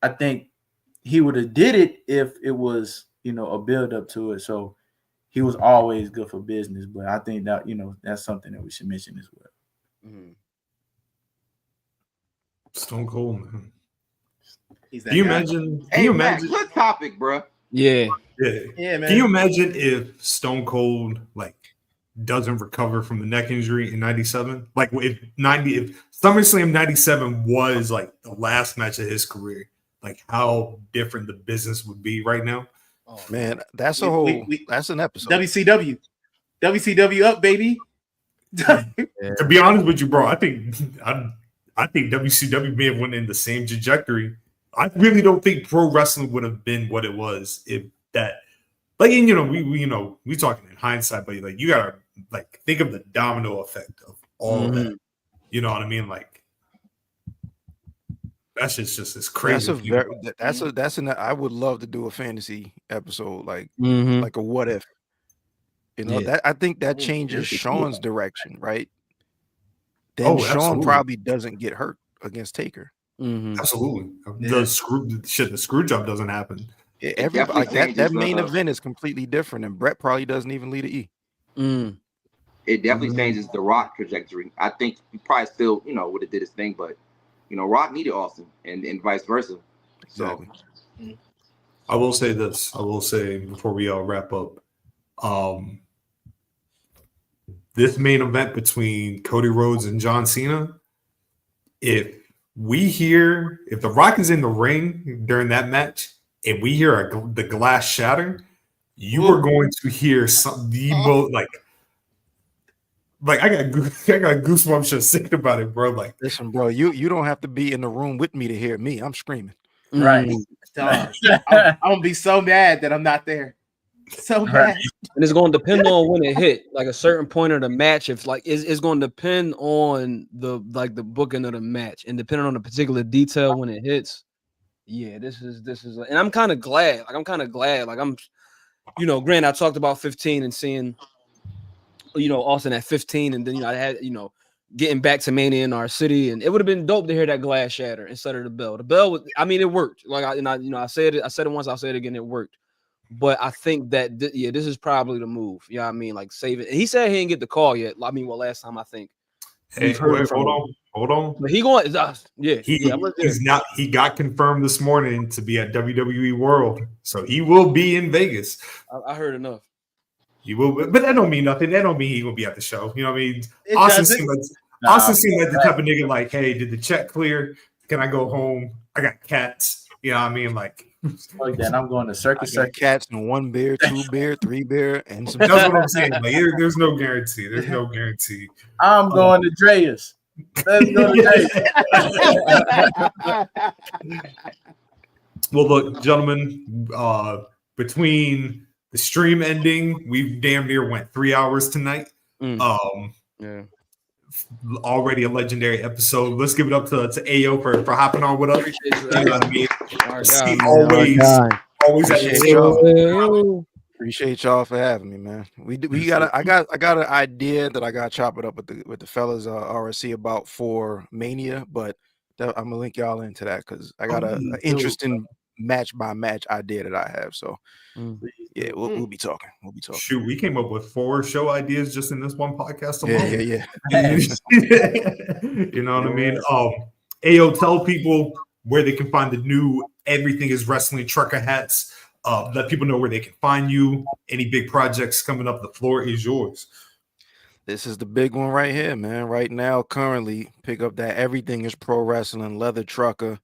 I think he would have did it if it was, a build up to it. So he was always good for business. But I think that, that's something that we should mention as well. Stone Cold, man. Can you imagine? Max, good topic, bro. Yeah, man. Can you imagine if Stone Cold doesn't recover from the neck injury in '97? Like if SummerSlam '97 was like the last match of his career, like how different the business would be right now. Oh man, that's that's an episode. WCW up, baby. To be honest with you, bro, I think WCW may have went in the same trajectory. I really don't think pro wrestling would have been what it was if that. Like, we talking in hindsight, but like you gotta think of the domino effect of all of that. You know what I mean? Like that's just as crazy. I would love to do a fantasy episode like a what if. That I think that changes Sean's direction, right? Then Sean probably doesn't get hurt against Taker. Absolutely. The screw job doesn't happen. That main event is completely different, and Brett probably doesn't even lead an E. It definitely changes the Rock trajectory. I think he probably still, would have did his thing, but Rock needed Austin and vice versa. Exactly. So I will say this. I will say before we all wrap up, this main event between Cody Rhodes and John Cena, if the Rock is in the ring during that match and we hear the glass shatter, you are going to hear I got goosebumps just thinking about it, bro. Like, listen, bro, you don't have to be in the room with me to hear me. I'm screaming. Right. I'm gonna be so mad that I'm not there. So bad. And it's going to depend on when it hit, like a certain point of the match. If it's going to depend on the booking of the match, and depending on the particular detail when it hits. Yeah, this is, and I'm kind of glad. you know, granted, I talked about 15 and seeing, you know, Austin at 15, and then, you know, I had, you know, getting back to Mania in our city, and it would have been dope to hear that glass shatter instead of the bell. The bell was, I mean, it worked. Like you know, I said it once, I'll say it again, it worked. But I think that this is probably the move. You know what I mean? Like save it. He said he didn't get the call yet. I mean, well, last time I think Hey, wait, hold on. But he going, He got confirmed this morning to be at WWE World, so he will be in Vegas. I heard enough. He will, but that don't mean nothing. That don't mean he will be at the show. You know what I mean? It Austin doesn't. seemed like the type of nigga like, hey, did the check clear? Can I go home? I got cats. You know what I mean? Like, Like that, I'm going to circus. Cats and 1 beer, 2 beer, 3 beer, and some. that's what I'm saying. Like, there's no guarantee. There's no guarantee. I'm going to Dreas. Let's go to Dreas. Well, look, gentlemen, between the stream ending, we've damn near went 3 hours tonight. Yeah. Already a legendary episode. Let's give it up to Ayo for hopping on with us. You know what I mean? Always at the table. Appreciate y'all for having me, man. I got an idea that I got to chop it up with the fellas RSC about for Mania, but I'm gonna link y'all into that because I got an interesting match by match idea that I have. So yeah, we'll be talking. Shoot, we came up with 4 show ideas just in this one podcast alone. Yeah. You know what I mean? Ayo, tell people where they can find the new Everything is Wrestling trucker hats. Let people know where they can find you. Any big projects coming up, the floor is yours. This is the big one right here, man. Right now, currently, pick up that Everything is Pro Wrestling leather trucker.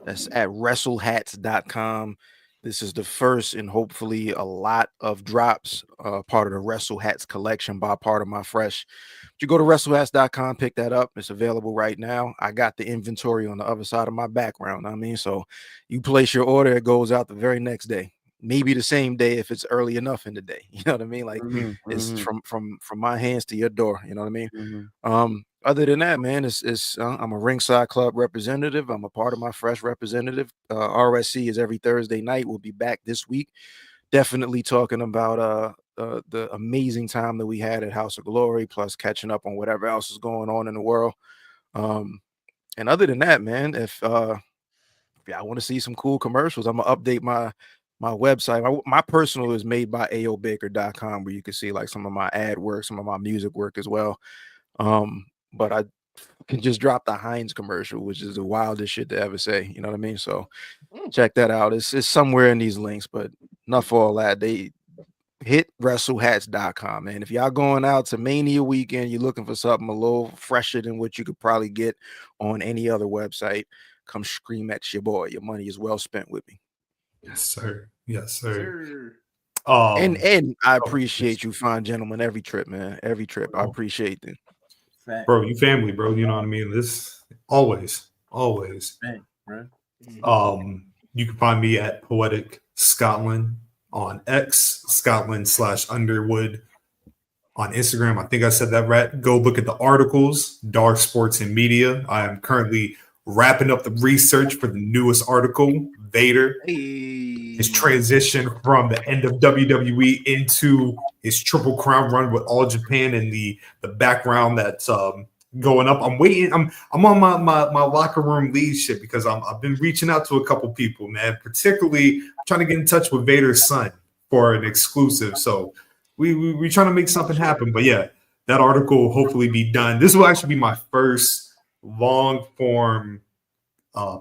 That's at WrestleHats.com. This is the first and hopefully a lot of drops, part of the Wrestle Hats collection by Part of My Fresh. If you go to WrestleHats.com, pick that up. It's available right now. I got the inventory on the other side of my background. I mean, so you place your order, it goes out the very next day. Maybe the same day if it's early enough in the day. You know what I mean? Like it's from my hands to your door. You know what I mean? Other than that, man, I'm a Ringside Club representative. I'm a Part of My Fresh representative. RSC is every Thursday night. We'll be back this week. Definitely talking about the amazing time that we had at House of Glory, plus catching up on whatever else is going on in the world. And other than that, man, if y'all want to see some cool commercials, I'm gonna update my website. My personal is made by aobaker.com, where you can see like some of my ad work, some of my music work as well. But I can just drop the Heinz commercial, which is the wildest shit to ever say. You know what I mean? So check that out. It's somewhere in these links, but not for all that. They hit WrestleHats.com, man. If y'all going out to Mania weekend, you're looking for something a little fresher than what you could probably get on any other website, come scream at your boy. Your money is well spent with me. Yes, sir. Yes, sir. And I appreciate you fine gentlemen every trip, man. Every trip. I appreciate it. Bro, you family, bro. You know what I mean? This always. Man, right? You can find me at Poetic Scotland on X, Scotland/Underwood on Instagram. I think I said that right. Go look at the articles, Dark Sports and Media. I am currently wrapping up the research for the newest article. Vader his transition from the end of WWE into his Triple Crown run with All Japan and the background that's going up. I'm waiting. I'm on my locker room lead shit because I've been reaching out to a couple people, man. Particularly trying to get in touch with Vader's son for an exclusive. So we trying to make something happen. But yeah, that article will hopefully be done. This will actually be my first long form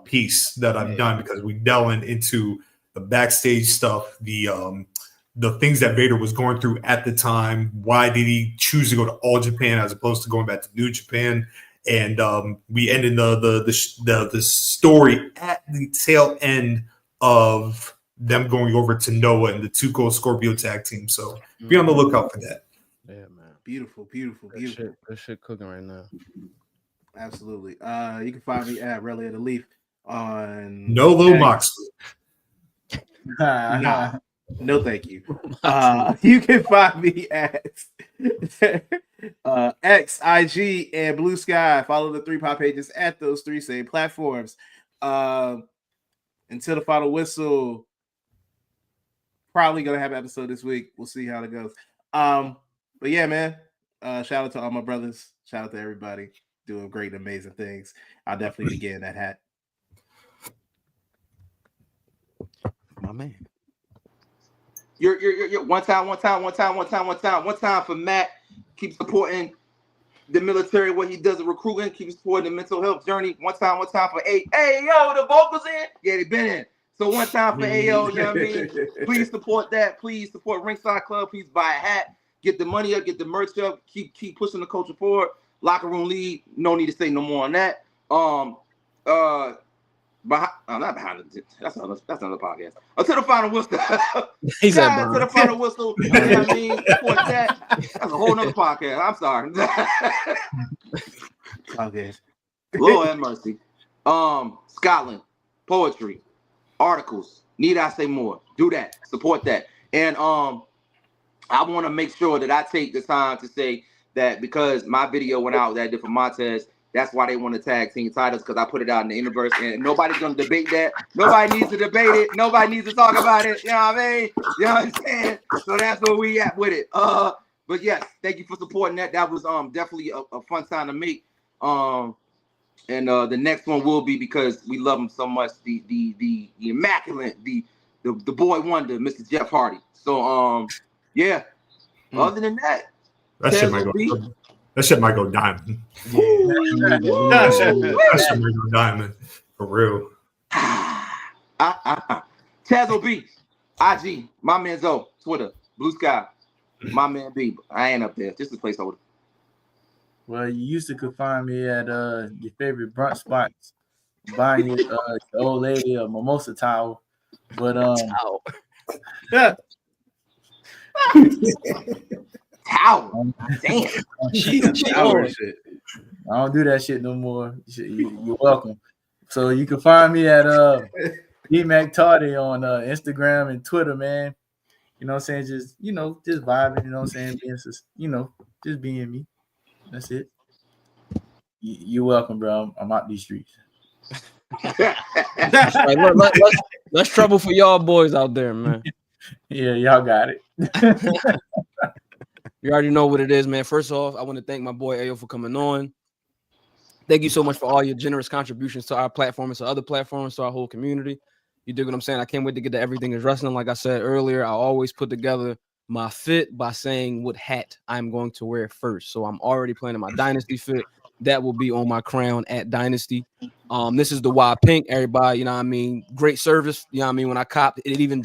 piece that I've done because we delved into the backstage stuff, the things that Vader was going through at the time. Why did he choose to go to All Japan as opposed to going back to New Japan? And we ended the story at the tail end of them going over to Noah and the Tuco Scorpio tag team. So be on the lookout for that. Yeah, man. Beautiful. Good shit cooking right now. Absolutely. You can find me at Relay of the Leaf on No Lil Moxley. Nah, no thank you. You can find me at X, IG, and Blue Sky. Follow the 3 pop pages at those 3 same platforms. Until the final whistle, probably gonna have an episode this week. We'll see how it goes. But yeah, man. Shout out to all my brothers. Shout out to everybody doing great, amazing things. I'll definitely be getting that hat. My man. You're one time for Matt. Keep supporting the military, what he does in recruiting. Keep supporting the mental health journey. One time for Ayo, the vocals in? Yeah, they been in. So one time for Ayo, you know what I mean? Please support that. Please support Ringside Club. Please buy a hat. Get the money up, get the merch up, keep pushing the culture forward. Locker room lead, no need to say no more on that. Not behind the, that's another podcast. To the final whistle. He said, to the final whistle. You know what I mean? Support that. That's a whole nother podcast. I'm sorry. Okay. Lord have mercy. Scotland, poetry, articles. Need I say more? Do that. Support that. And I want to make sure that I take the time to say that because my video went out that I did for Montez, that's why they want to tag team titles, because I put it out in the universe and nobody's going to debate that. Nobody needs to debate it. Nobody needs to talk about it. You know what I mean? You know what I'm saying? So that's where we at with it. But yes, thank you for supporting that. That was definitely a fun time to make. And the next one will be, because we love him so much, the immaculate, the boy wonder, Mr. Jeff Hardy. So yeah. Other than that, that shit might go diamond. Yeah. That shit might go diamond for real. Tazo B, IG, my man Zo, Twitter, Blue Sky, my man B. I ain't up there, just a placeholder. Well, you used to could find me at your favorite brunch spots, buying your old lady a mimosa towel. But Towel. Damn. I don't do that shit no more. You're welcome. So you can find me at DMacTardy on Instagram and Twitter, man. You know what I'm saying? Just vibing, you know what I'm saying? Just being me. That's it. You're welcome, bro. I'm out these streets. Right, let's trouble for y'all boys out there, man. Yeah, y'all got it. You already know what it is, man. First off, I want to thank my boy Ayo for coming on. Thank you so much for all your generous contributions to our platform and to other platforms, to our whole community. You dig what I'm saying? I can't wait to get to Everything is Wrestling. Like I said earlier, I always put together my fit by saying what hat I'm going to wear first. So I'm already planning my Dynasty fit. That will be on my crown at Dynasty. This is the Y Pink, everybody. You know what I mean? Great service. You know what I mean? When I copped it, even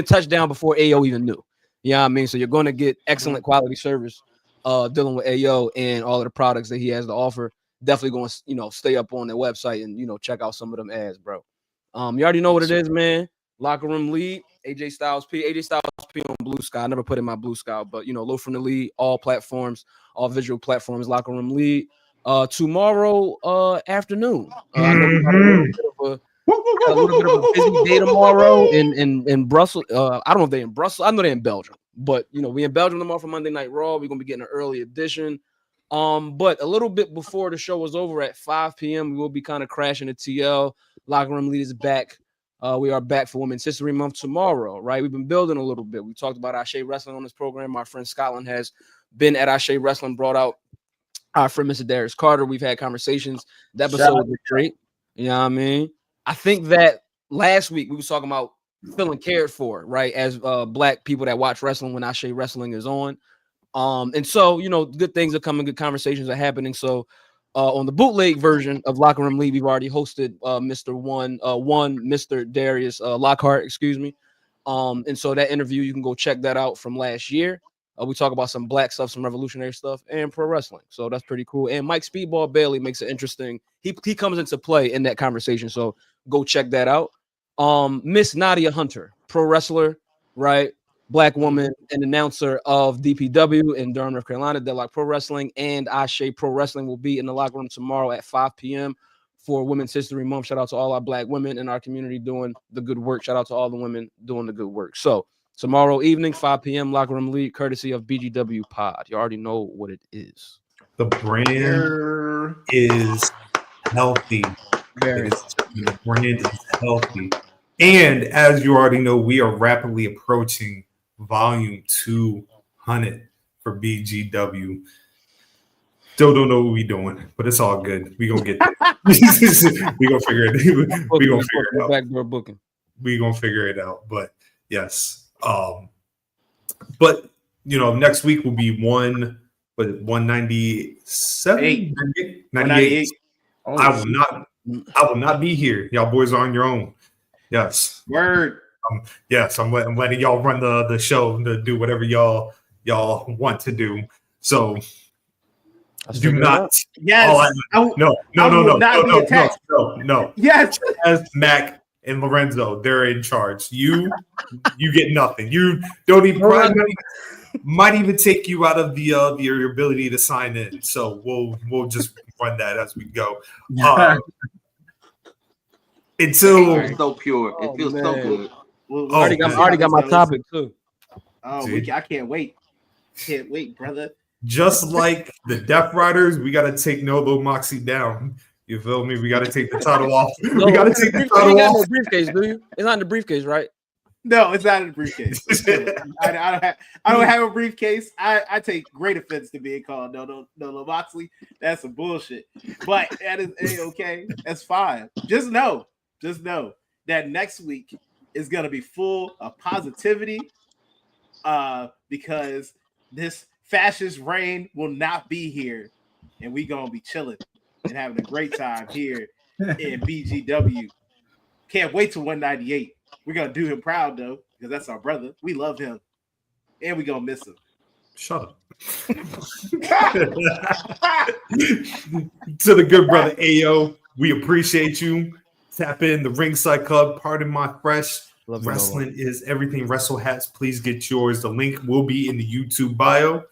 touched down before Ayo even knew. You know what I mean? So you're going to get excellent quality service dealing with Ayo and all of the products that he has to offer. Definitely going to, stay up on their website and, check out some of them ads, bro. You already know what it is, man. Locker room lead, AJ Styles P on Blue Sky. I never put in my Blue Sky, but, Low from the lead, all platforms, all visual platforms, locker room lead. Tomorrow afternoon. I know we got a little bit of a busy day tomorrow in Brussels. I don't know if they're in Brussels. I know they're in Belgium, but we in Belgium tomorrow for Monday Night Raw. We're gonna be getting an early edition. But a little bit before the show is over at 5 p.m., we will be kind of crashing the TL. Locker room lead is back. We are back for Women's History Month tomorrow, right? We've been building a little bit. We talked about Ashe Wrestling on this program. Our friend Scotland has been at Ashe Wrestling, brought out our friend Mr. Darius Carter. We've had conversations. That episode was great. You know what I mean? I think that last week we was talking about feeling cared for, right? As Black people that watch wrestling when Ashe Wrestling is on. And so, good things are coming, good conversations are happening. So on the bootleg version of Locker Room League, we've already hosted Mr. Darius Lockhart, excuse me. And so that interview, you can go check that out from last year. We talk about some Black stuff, some revolutionary stuff, and pro wrestling. So that's pretty cool. And Mike Speedball Bailey makes it interesting. He comes into play in that conversation. So go check that out. Miss Nadia Hunter, pro wrestler, right? Black woman and announcer of DPW in Durham, North Carolina, Deadlock Pro Wrestling, and Ashe Pro Wrestling will be in the locker room tomorrow at 5 p.m. for Women's History Month. Shout out to all our Black women in our community doing the good work. Shout out to all the women doing the good work. So tomorrow evening, 5 p.m., Locker Room League, courtesy of BGW Pod. You already know what it is. The brand is healthy. The brand is healthy. And as you already know, we are rapidly approaching volume 200 for BGW. Still don't know what we're doing, but it's all good. We're going to get there. We're going to figure it out. We're going to figure it out. Backdoor booking. We're going to figure it out. But yes. But, next week will be 197? 98. I will not be here. Y'all boys are on your own. Yes. Word. Yes, I'm letting y'all run the show to do whatever y'all want to do. So do not. Yes. No. Yes. As Mac and Lorenzo, they're in charge. You get nothing. You don't even might even take you out of your ability to sign in. So we'll just run that as we go. Until It's so pure. It feels so good. I already got my topic too. Oh, I can't wait. Can't wait, brother. Just like the Death Riders, we got to take Nolo Moxie down. You feel me? We got to take the title off. We got to take the title off. No briefcase, do you? It's not in the briefcase, right? No, it's not in the briefcase. I don't have a briefcase. I take great offense to being called Nolo Moxley. That's some bullshit. But that is okay. That's fine. Just know that next week is gonna be full of positivity. Because this fascist reign will not be here, and we gonna be chilling and having a great time here in BGW. Can't wait till 198. We're gonna do him proud though, because that's our brother. We love him, and we gonna miss him. Shut up. To the good brother Ayo, we appreciate you. Tap in the Ringside Club. Pardon my fresh. Wrestling is everything. Wrestle hats. Please get yours. The link will be in the YouTube bio.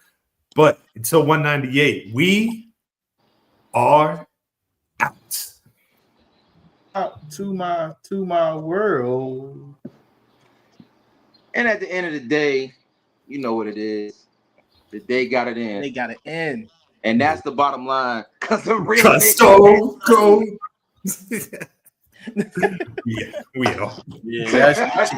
But until 198, we are out. Out to my world. And at the end of the day, you know what it is. The day got it in. They got it in. And that's the bottom line. Because the real Stone Cold. Yeah, we know. Yeah, that's